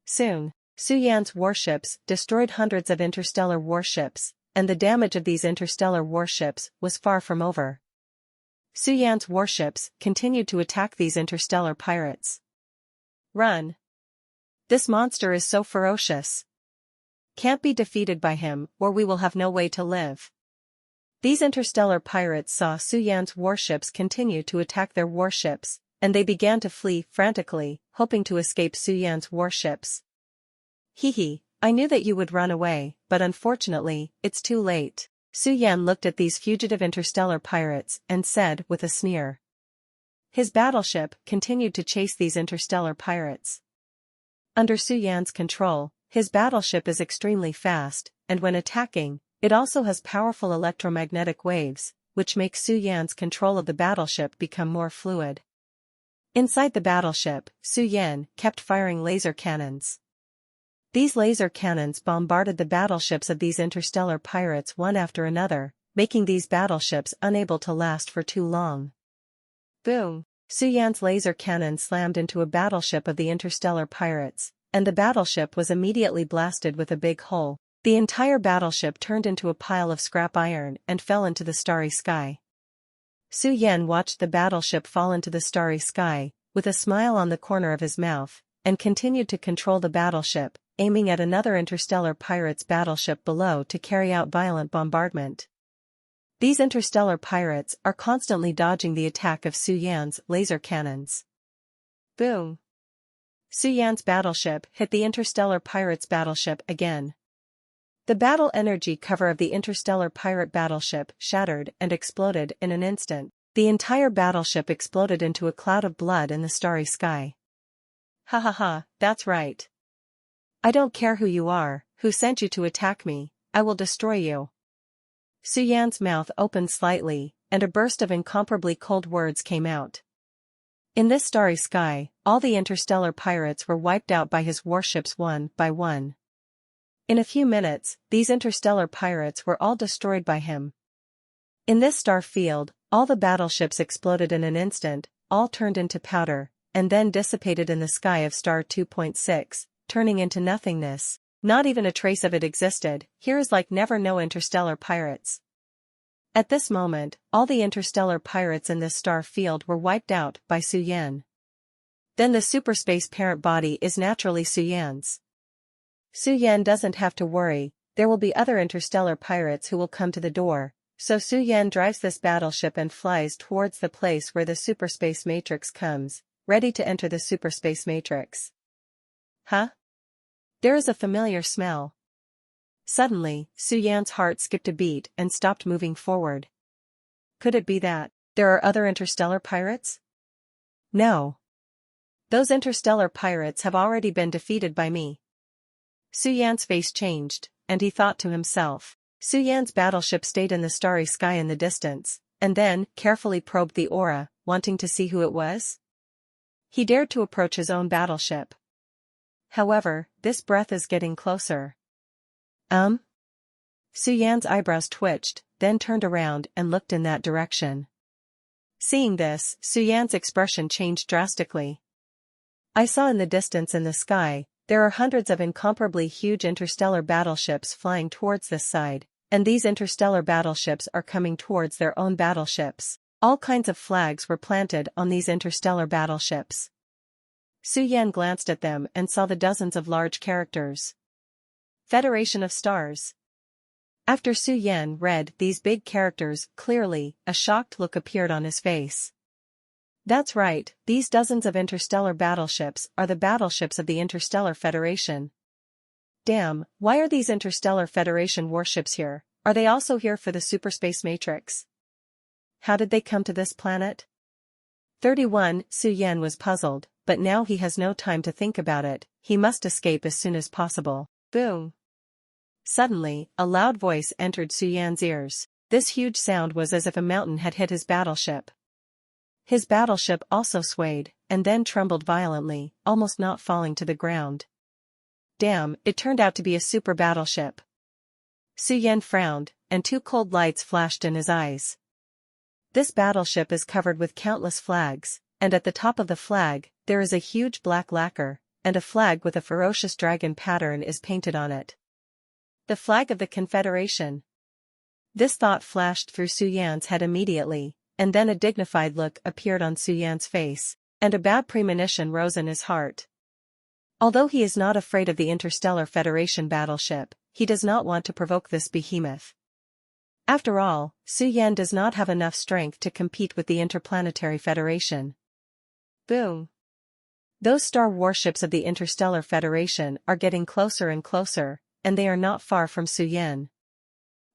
[SPEAKER 1] Soon, Su Yan's warships destroyed hundreds of interstellar warships, and the damage of these interstellar warships was far from over. Su Yan's warships continued to attack these interstellar pirates. Run! This monster is so ferocious. Can't be defeated by him, or we will have no way to live. These interstellar pirates saw Su Yan's warships continue to attack their warships, and they began to flee frantically, hoping to escape Su Yan's warships. Hee hee, I knew that you would run away, but unfortunately, it's too late. Su Yan looked at these fugitive interstellar pirates and said with a sneer. His battleship continued to chase these interstellar pirates. Under Su Yan's control, his battleship is extremely fast, and when attacking, it also has powerful electromagnetic waves, which makes Su Yan's control of the battleship become more fluid. Inside the battleship, Su Yan kept firing laser cannons. These laser cannons bombarded the battleships of these interstellar pirates one after another, making these battleships unable to last for too long. Boom! Su Yan's laser cannon slammed into a battleship of the interstellar pirates, and the battleship was immediately blasted with a big hole. The entire battleship turned into a pile of scrap iron and fell into the starry sky. Su Yan watched the battleship fall into the starry sky, with a smile on the corner of his mouth, and continued to control the battleship, aiming at another interstellar pirate's battleship below to carry out violent bombardment. These interstellar pirates are constantly dodging the attack of Su Yan's laser cannons. Boom! Su Yan's battleship hit the interstellar pirate's battleship again. The battle energy cover of the interstellar pirate battleship shattered and exploded in an instant. The entire battleship exploded into a cloud of blood in the starry sky. Ha ha ha, that's right. I don't care who you are, who sent you to attack me, I will destroy you. Su Yan's mouth opened slightly, and a burst of incomparably cold words came out. In this starry sky, all the interstellar pirates were wiped out by his warships one by one. In a few minutes, these interstellar pirates were all destroyed by him. In this star field, all the battleships exploded in an instant, all turned into powder, and then dissipated in the sky of star 2.6, turning into nothingness. Not even a trace of it existed. Here is like never no interstellar pirates. At this moment, all the interstellar pirates in this star field were wiped out by Su Yan. Then the superspace parent body is naturally Su Yan's. Su Yan doesn't have to worry, there will be other interstellar pirates who will come to the door, so Su Yan drives this battleship and flies towards the place where the superspace matrix comes, ready to enter the superspace matrix. Huh? There is a familiar smell. Suddenly, Su Yan's heart skipped a beat and stopped moving forward. Could it be that there are other interstellar pirates? No. Those interstellar pirates have already been defeated by me. Su Yan's face changed, and he thought to himself. Su Yan's battleship stayed in the starry sky in the distance, and then carefully probed the aura, wanting to see who it was. He dared to approach his own battleship. However, this breath is getting closer. Su Yan's eyebrows twitched, then turned around and looked in that direction. Seeing this, Su Yan's expression changed drastically. I saw in the distance in the sky, there are hundreds of incomparably huge interstellar battleships flying towards this side, and these interstellar battleships are coming towards their own battleships. All kinds of flags were planted on these interstellar battleships. Su Yan glanced at them and saw the dozens of large characters. Federation of Stars. After Su Yan read these big characters clearly, a shocked look appeared on his face. That's right, these dozens of interstellar battleships are the battleships of the Interstellar Federation. Damn, why are these Interstellar Federation warships here? Are they also here for the superspace matrix? How did they come to this planet? 31. Su Yan was puzzled, but now he has no time to think about it, he must escape as soon as possible. Boom! Suddenly, a loud voice entered Su Yan's ears. This huge sound was as if a mountain had hit his battleship. His battleship also swayed, and then trembled violently, almost not falling to the ground. Damn, it turned out to be a super battleship. Su Yan frowned, and two cold lights flashed in his eyes. This battleship is covered with countless flags, and at the top of the flag, there is a huge black lacquer, and a flag with a ferocious dragon pattern is painted on it. The flag of the Confederation. This thought flashed through Su Yan's head immediately, and then a dignified look appeared on Su Yan's face, and a bad premonition rose in his heart. Although he is not afraid of the Interstellar Federation battleship, he does not want to provoke this behemoth. After all, Su Yan does not have enough strength to compete with the Interplanetary Federation. Boom! Those star warships of the Interstellar Federation are getting closer and closer, and they are not far from Su Yan.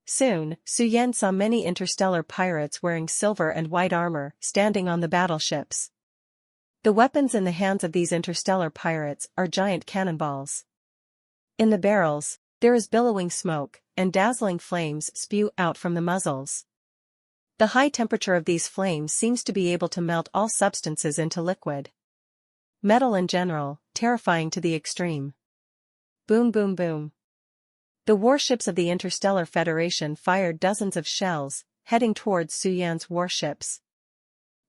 [SPEAKER 1] Soon, Su Yan saw many interstellar pirates wearing silver and white armor, standing on the battleships. The weapons in the hands of these interstellar pirates are giant cannonballs. In the barrels, there is billowing smoke, and dazzling flames spew out from the muzzles. The high temperature of these flames seems to be able to melt all substances into liquid. Metal in general, terrifying to the extreme. Boom boom boom. The warships of the Interstellar Federation fired dozens of shells, heading towards Suyan's warships.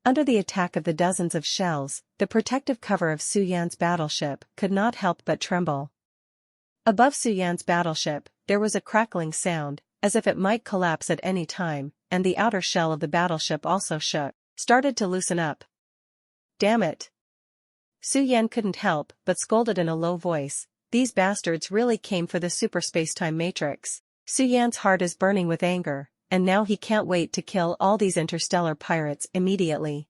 [SPEAKER 1] Under the attack of the dozens of shells, the protective cover of Suyan's battleship could not help but tremble. Above Suyan's battleship, there was a crackling sound, as if it might collapse at any time, and the outer shell of the battleship also started to loosen up. Damn it! Suyan couldn't help but scolded in a low voice. These bastards really came for the super space-time matrix. Suyan's heart is burning with anger, and now he can't wait to kill all these interstellar pirates immediately.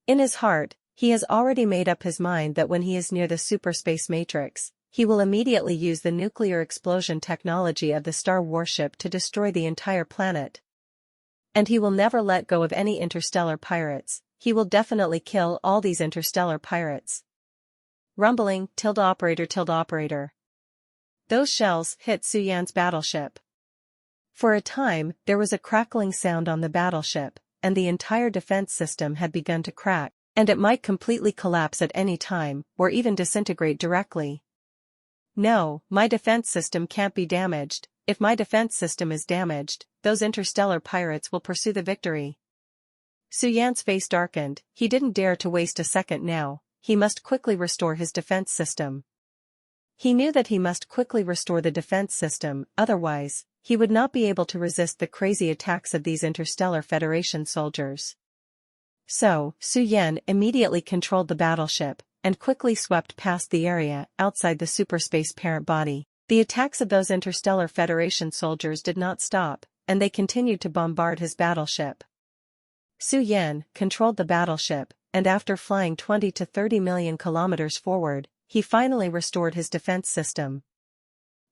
[SPEAKER 1] In his heart, he has already made up his mind that when he is near the super space matrix, he will immediately use the nuclear explosion technology of the star warship to destroy the entire planet. And he will never let go of any interstellar pirates. He will definitely kill all these interstellar pirates. Rumbling, operator. Those shells hit Suyan's battleship. For a time, there was a crackling sound on the battleship, and the entire defense system had begun to crack, and it might completely collapse at any time, or even disintegrate directly. No, my defense system can't be damaged. If my defense system is damaged, those interstellar pirates will pursue the victory. Suyan's face darkened. He didn't dare to waste a second now. He must quickly restore his defense system. He knew that he must quickly restore the defense system, otherwise, he would not be able to resist the crazy attacks of these Interstellar Federation soldiers. So, Suyan immediately controlled the battleship, and quickly swept past the area outside the superspace parent body. The attacks of those Interstellar Federation soldiers did not stop, and they continued to bombard his battleship. Suyan controlled the battleship, and after flying 20 to 30 million kilometers forward, he finally restored his defense system.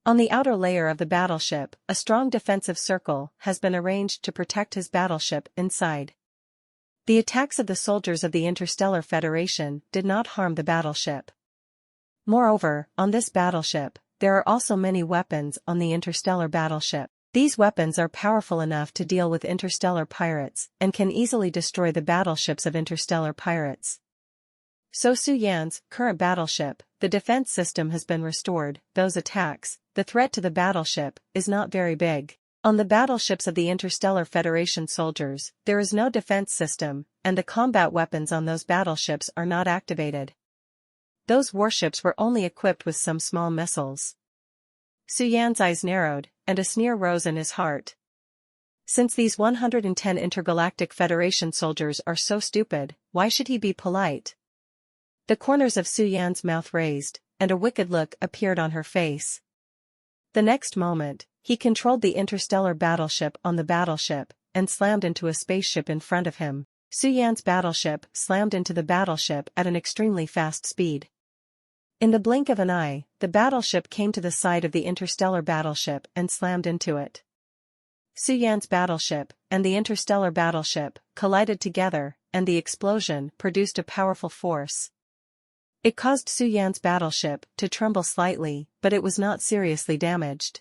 [SPEAKER 1] On the outer layer of the battleship, a strong defensive circle has been arranged to protect his battleship inside. The attacks of the soldiers of the Interstellar Federation did not harm the battleship. Moreover, on this battleship, there are also many weapons on the interstellar battleship. These weapons are powerful enough to deal with interstellar pirates and can easily destroy the battleships of interstellar pirates. So Suyan's current battleship, the defense system has been restored. Those attacks, the threat to the battleship, is not very big. On the battleships of the Interstellar Federation soldiers, there is no defense system, and the combat weapons on those battleships are not activated. Those warships were only equipped with some small missiles. Suyan's eyes narrowed, and a sneer rose in his heart. Since these 110 Intergalactic Federation soldiers are so stupid, why should he be polite? The corners of Suyan's mouth raised, and a wicked look appeared on her face. The next moment, he controlled the interstellar battleship on the battleship, and slammed into a spaceship in front of him. Suyan's battleship slammed into the battleship at an extremely fast speed. In the blink of an eye, the battleship came to the side of the interstellar battleship and slammed into it. Suyan's battleship and the interstellar battleship collided together, and the explosion produced a powerful force. It caused Suyan's battleship to tremble slightly, but it was not seriously damaged.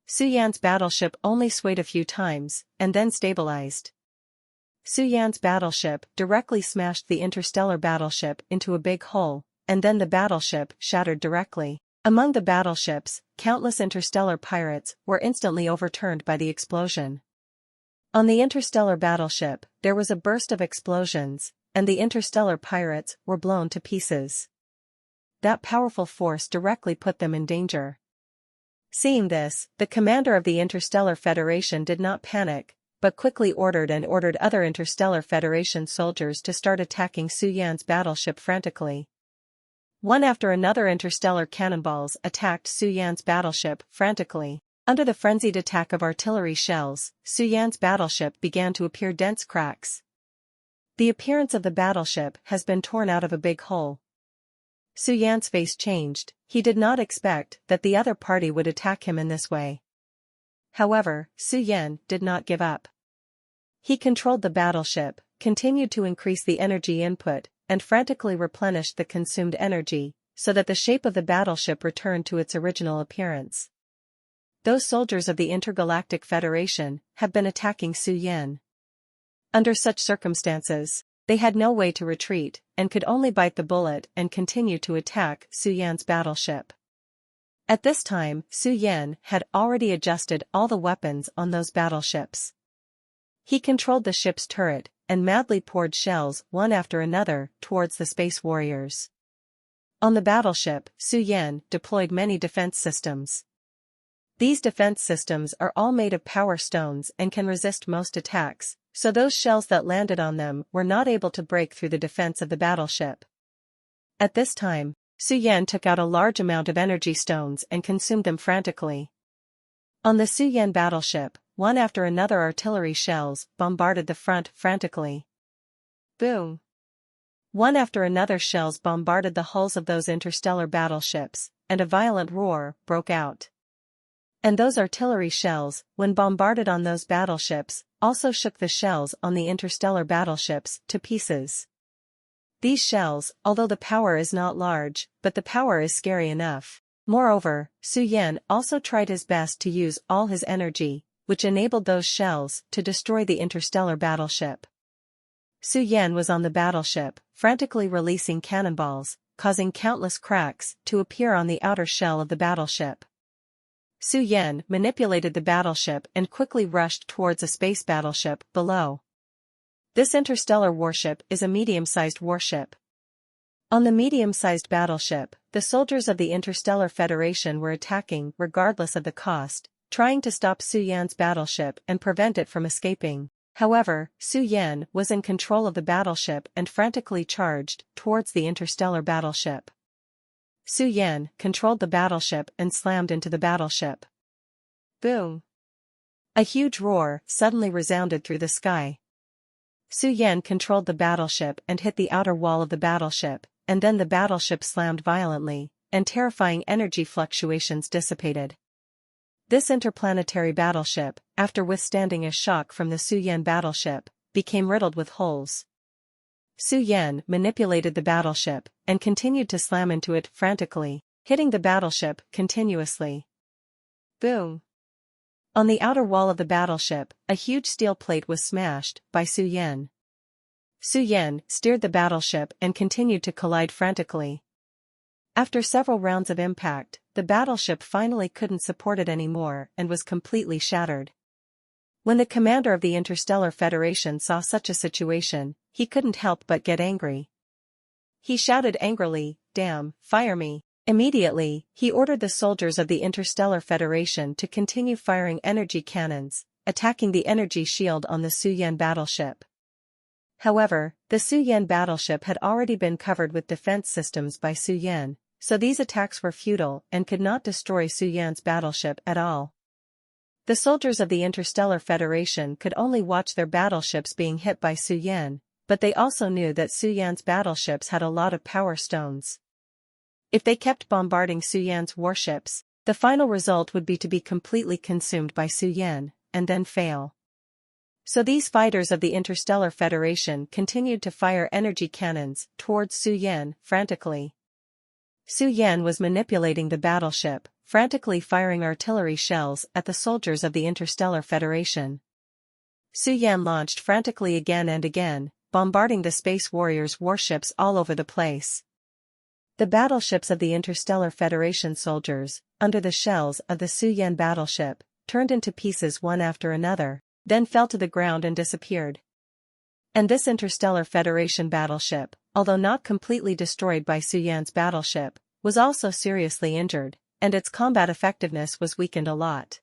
[SPEAKER 1] Suyan's battleship only swayed a few times, and then stabilized. Suyan's battleship directly smashed the interstellar battleship into a big hole, and then the battleship shattered directly. Among the battleships, countless interstellar pirates were instantly overturned by the explosion. On the interstellar battleship, there was a burst of explosions, and the interstellar pirates were blown to pieces. That powerful force directly put them in danger. Seeing this, the commander of the Interstellar Federation did not panic, but quickly ordered other Interstellar Federation soldiers to start attacking Suyan's battleship frantically. One after another interstellar cannonballs attacked Suyan's battleship frantically. Under the frenzied attack of artillery shells, Suyan's battleship began to appear dense cracks. The appearance of the battleship has been torn out of a big hole. Suyan's face changed. He did not expect that the other party would attack him in this way. However, Suyan did not give up. He controlled the battleship, continued to increase the energy input, and frantically replenished the consumed energy, so that the shape of the battleship returned to its original appearance. Those soldiers of the Intergalactic Federation have been attacking Suyan. Under such circumstances, they had no way to retreat, and could only bite the bullet and continue to attack Su Yan's battleship. At this time, Su Yan had already adjusted all the weapons on those battleships. He controlled the ship's turret, and madly poured shells one after another towards the space warriors. On the battleship, Su Yan deployed many defense systems. These defense systems are all made of power stones and can resist most attacks, so those shells that landed on them were not able to break through the defense of the battleship. At this time, Su Yan took out a large amount of energy stones and consumed them frantically. On the Su Yan battleship, one after another artillery shells bombarded the front frantically. Boom! One after another shells bombarded the hulls of those interstellar battleships, and a violent roar broke out. And those artillery shells, when bombarded on those battleships, also shook the shells on the interstellar battleships to pieces. These shells, although the power is not large, but the power is scary enough. Moreover, Su Yan also tried his best to use all his energy, which enabled those shells to destroy the interstellar battleship. Su Yan was on the battleship, frantically releasing cannonballs, causing countless cracks to appear on the outer shell of the battleship. Su Yan manipulated the battleship and quickly rushed towards a space battleship below. This interstellar warship is a medium-sized warship. On the medium-sized battleship, the soldiers of the Interstellar Federation were attacking regardless of the cost, trying to stop Su Yan's battleship and prevent it from escaping. However, Su Yan was in control of the battleship and frantically charged towards the interstellar battleship. Su Yan controlled the battleship and slammed into the battleship. Boom! A huge roar suddenly resounded through the sky. Su Yan controlled the battleship and hit the outer wall of the battleship, and then the battleship slammed violently, and terrifying energy fluctuations dissipated. This interplanetary battleship, after withstanding a shock from the Su Yan battleship, became riddled with holes. Su Yan manipulated the battleship, and continued to slam into it frantically, hitting the battleship continuously. Boom! On the outer wall of the battleship, a huge steel plate was smashed by Su Yan. Su Yan steered the battleship and continued to collide frantically. After several rounds of impact, the battleship finally couldn't support it anymore and was completely shattered. When the commander of the Interstellar Federation saw such a situation, he couldn't help but get angry. He shouted angrily, "Damn, fire me!" Immediately, he ordered the soldiers of the Interstellar Federation to continue firing energy cannons, attacking the energy shield on the Su Yan battleship. However, the Su Yan battleship had already been covered with defense systems by Su Yan, so these attacks were futile and could not destroy Su Yan's battleship at all. The soldiers of the Interstellar Federation could only watch their battleships being hit by Su Yan, but they also knew that Su Yan's battleships had a lot of power stones. If they kept bombarding Su Yan's warships, the final result would be to be completely consumed by Su Yan, and then fail. So these fighters of the Interstellar Federation continued to fire energy cannons towards Su Yan frantically. Su Yan was manipulating the battleship, frantically firing artillery shells at the soldiers of the Interstellar Federation. Su Yan launched frantically again and again, bombarding the Space Warriors' warships all over the place. The battleships of the Interstellar Federation soldiers, under the shells of the Su Yan battleship, turned into pieces one after another, then fell to the ground and disappeared. And this Interstellar Federation battleship, although not completely destroyed by Su Yan's battleship, was also seriously injured, and its combat effectiveness was weakened a lot.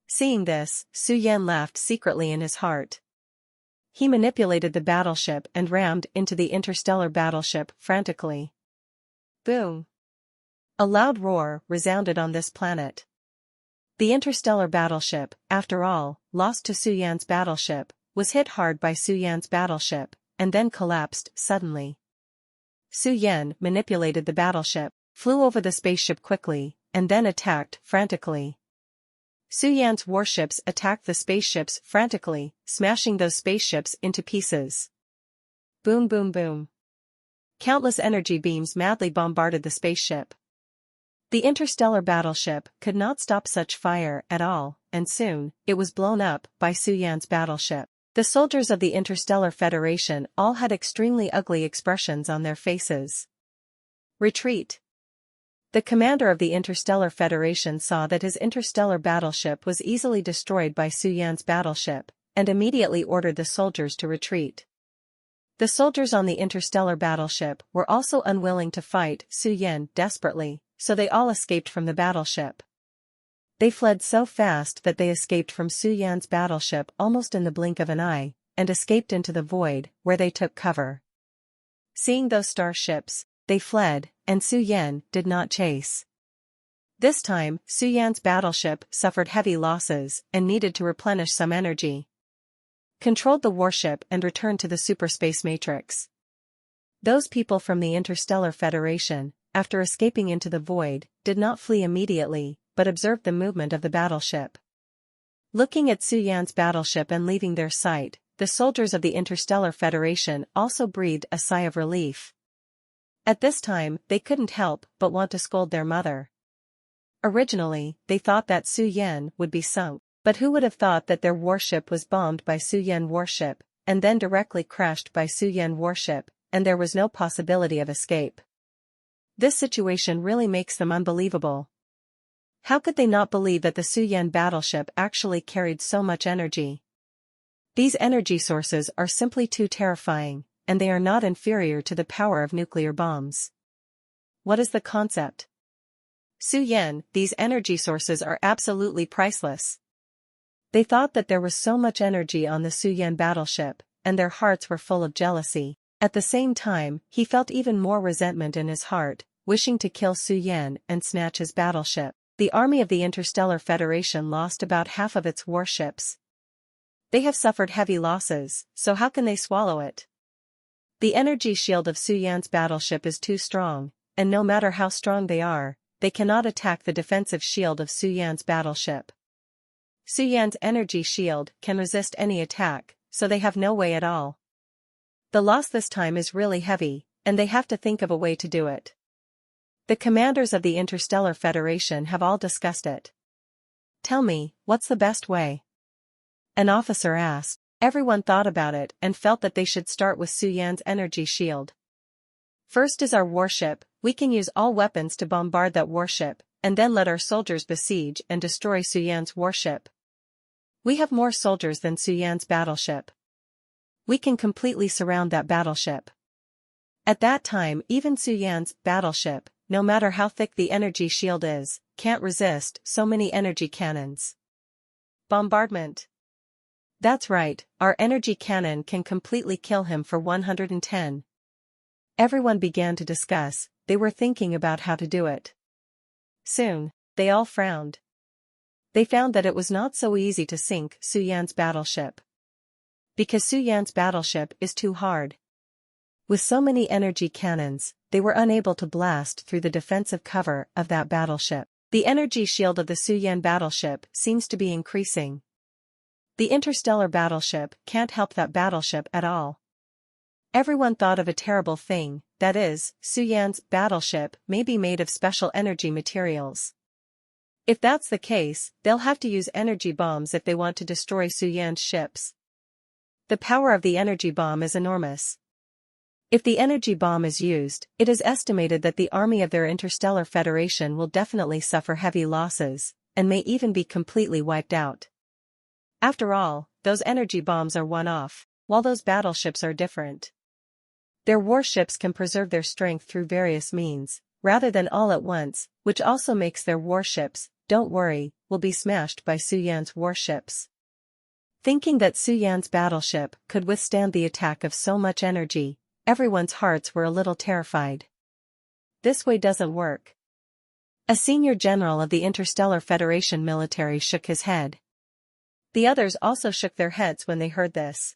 [SPEAKER 1] Seeing this, Su Yan laughed secretly in his heart. He manipulated the battleship and rammed into the interstellar battleship frantically. Boom! A loud roar resounded on this planet. The interstellar battleship, after all, lost to Su Yan's battleship, was hit hard by Su Yan's battleship, and then collapsed suddenly. Su Yan manipulated the battleship, flew over the spaceship quickly, and then attacked frantically. Su Yan's warships attacked the spaceships frantically, smashing those spaceships into pieces. Boom boom boom. Countless energy beams madly bombarded the spaceship. The interstellar battleship could not stop such fire at all, and soon, it was blown up by Su Yan's battleship. The soldiers of the Interstellar Federation all had extremely ugly expressions on their faces. Retreat. The commander of the Interstellar Federation saw that his interstellar battleship was easily destroyed by Su Yan's battleship, and immediately ordered the soldiers to retreat. The soldiers on the interstellar battleship were also unwilling to fight Su Yan desperately, so they all escaped from the battleship. They fled so fast that they escaped from Su Yan's battleship almost in the blink of an eye, and escaped into the void, where they took cover. Seeing those starships, they fled, and Su Yan did not chase. This time, Su Yan's battleship suffered heavy losses and needed to replenish some energy. Controlled the warship and returned to the superspace matrix. Those people from the Interstellar Federation, after escaping into the void, did not flee immediately, but observed the movement of the battleship. Looking at Su Yan's battleship and leaving their sight, the soldiers of the Interstellar Federation also breathed a sigh of relief. At this time, they couldn't help but want to scold their mother. Originally, they thought that Su Yan would be sunk, but who would have thought that their warship was bombed by Su Yan warship, and then directly crashed by Su Yan warship, and there was no possibility of escape. This situation really makes them unbelievable. How could they not believe that the Su Yan battleship actually carried so much energy? These energy sources are simply too terrifying, and they are not inferior to the power of nuclear bombs. What is the concept? Su Yan, these energy sources are absolutely priceless. They thought that there was so much energy on the Su Yan battleship, and their hearts were full of jealousy. At the same time, he felt even more resentment in his heart, wishing to kill Su Yan and snatch his battleship. The army of the Interstellar Federation lost about half of its warships. They have suffered heavy losses, so how can they swallow it? The energy shield of Su Yan's battleship is too strong, and no matter how strong they are, they cannot attack the defensive shield of Su Yan's battleship. Su Yan's energy shield can resist any attack, so they have no way at all. The loss this time is really heavy, and they have to think of a way to do it. The commanders of the Interstellar Federation have all discussed it. Tell me, what's the best way? An officer asked. Everyone thought about it and felt that they should start with Su Yan's energy shield. First is our warship. We can use all weapons to bombard that warship, and then let our soldiers besiege and destroy Su Yan's warship. We have more soldiers than Su Yan's battleship. We can completely surround that battleship. At that time, even Su Yan's battleship, no matter how thick the energy shield is, can't resist so many energy cannons. Bombardment. That's right, our energy cannon can completely kill him for 110. Everyone began to discuss, they were thinking about how to do it. Soon, they all frowned. They found that it was not so easy to sink Su Yan's battleship. Because Su Yan's battleship is too hard. With so many energy cannons, they were unable to blast through the defensive cover of that battleship. The energy shield of the Su Yan battleship seems to be increasing. The interstellar battleship can't help that battleship at all. Everyone thought of a terrible thing, that is, Su Yan's battleship may be made of special energy materials. If that's the case, they'll have to use energy bombs if they want to destroy Su Yan's ships. The power of the energy bomb is enormous. If the energy bomb is used, it is estimated that the army of their Interstellar Federation will definitely suffer heavy losses, and may even be completely wiped out. After all, those energy bombs are one-off, while those battleships are different. Their warships can preserve their strength through various means, rather than all at once, which also makes their warships, don't worry, will be smashed by Su Yan's warships. Thinking that Su Yan's battleship could withstand the attack of so much energy, everyone's hearts were a little terrified. This way doesn't work. A senior general of the Interstellar Federation military shook his head. The others also shook their heads when they heard this.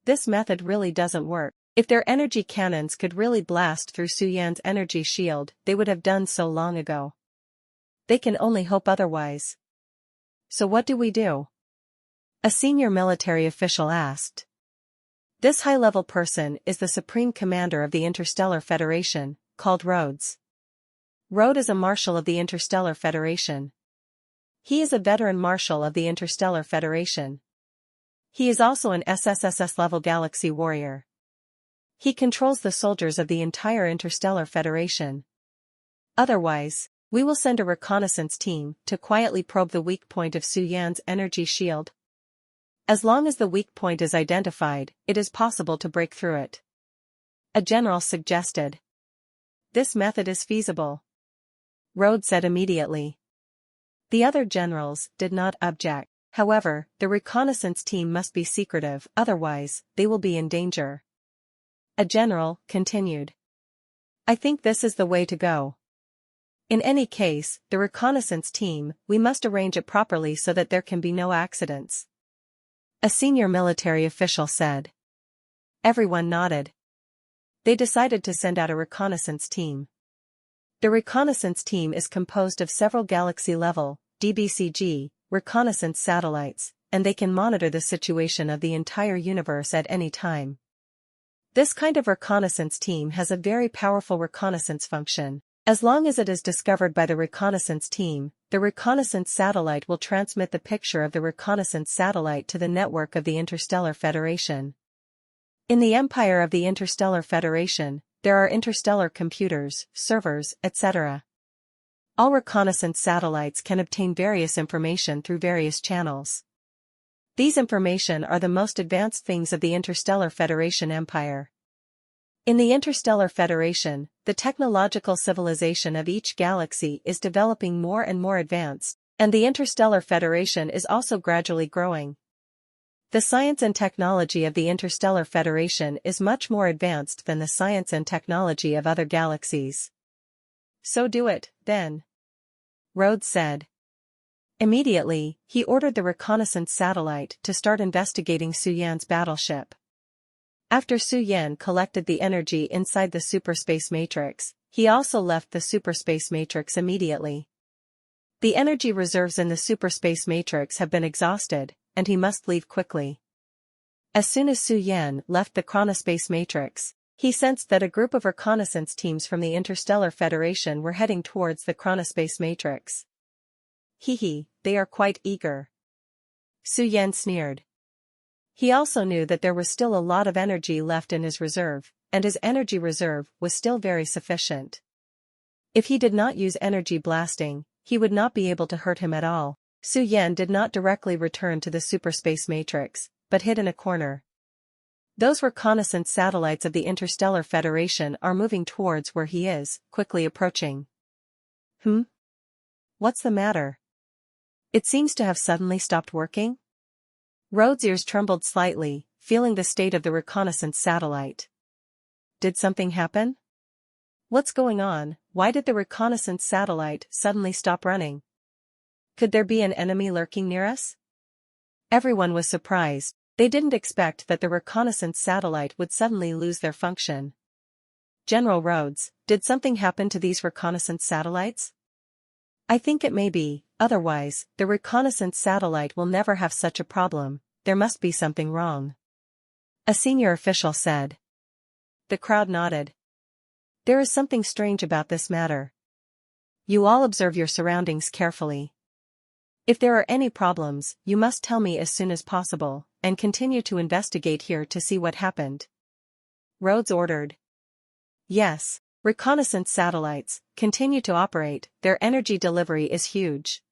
[SPEAKER 1] This method really doesn't work. If their energy cannons could really blast through Su Yan's energy shield, they would have done so long ago. They can only hope otherwise. So what do we do? A senior military official asked. This high-level person is the Supreme Commander of the Interstellar Federation, called Rhodes. Rhodes is a Marshal of the Interstellar Federation. He is a veteran Marshal of the Interstellar Federation. He is also an SSSS-level galaxy warrior. He controls the soldiers of the entire Interstellar Federation. Otherwise, we will send a reconnaissance team to quietly probe the weak point of Su Yan's energy shield. As long as the weak point is identified, it is possible to break through it. A general suggested. This method is feasible. Rhodes said immediately. The other generals did not object. However, the reconnaissance team must be secretive, otherwise, they will be in danger. A general continued. I think this is the way to go. In any case, the reconnaissance team, we must arrange it properly so that there can be no accidents. A senior military official said. Everyone nodded. They decided to send out a reconnaissance team. The reconnaissance team is composed of several galaxy-level, DBCG, reconnaissance satellites, and they can monitor the situation of the entire universe at any time. This kind of reconnaissance team has a very powerful reconnaissance function. As long as it is discovered by the reconnaissance team, the reconnaissance satellite will transmit the picture of the reconnaissance satellite to the network of the Interstellar Federation. In the empire of the Interstellar Federation, there are interstellar computers, servers, etc. All reconnaissance satellites can obtain various information through various channels. These information are the most advanced things of the Interstellar Federation Empire. In the Interstellar Federation, the technological civilization of each galaxy is developing more and more advanced, and the Interstellar Federation is also gradually growing. The science and technology of the Interstellar Federation is much more advanced than the science and technology of other galaxies. So do it, then. Rhodes said. Immediately, he ordered the reconnaissance satellite to start investigating Su Yan's battleship. After Su Yan collected the energy inside the superspace matrix, he also left the superspace matrix immediately. The energy reserves in the superspace matrix have been exhausted, and he must leave quickly. As soon as Su Yan left the chronospace matrix, he sensed that a group of reconnaissance teams from the Interstellar Federation were heading towards the chronospace matrix. They are quite eager. Su Yan sneered. He also knew that there was still a lot of energy left in his reserve, and his energy reserve was still very sufficient. If he did not use energy blasting, he would not be able to hurt him at all. Su Yan did not directly return to the superspace matrix, but hid in a corner. Those reconnaissance satellites of the Interstellar Federation are moving towards where he is, quickly approaching. What's the matter? It seems to have suddenly stopped working? Rhodes' ears trembled slightly, feeling the state of the reconnaissance satellite. Did something happen? What's going on? Why did the reconnaissance satellite suddenly stop running? Could there be an enemy lurking near us? Everyone was surprised. They didn't expect that the reconnaissance satellite would suddenly lose their function. General Rhodes, did something happen to these reconnaissance satellites? I think it may be, otherwise, the reconnaissance satellite will never have such a problem. There must be something wrong. A senior official said. The crowd nodded. There is something strange about this matter. You all observe your surroundings carefully. If there are any problems, you must tell me as soon as possible, and continue to investigate here to see what happened. Rhodes ordered. Yes. Reconnaissance satellites continue to operate, their energy delivery is huge.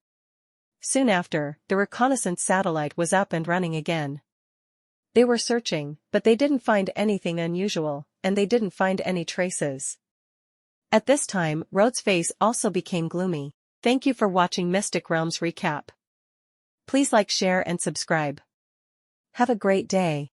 [SPEAKER 1] Soon after, the reconnaissance satellite was up and running again. They were searching, but they didn't find anything unusual, and they didn't find any traces. At this time, Rhodes' face also became gloomy. Thank you for watching Mystic Realms Recap. Please like, share and subscribe. Have a great day.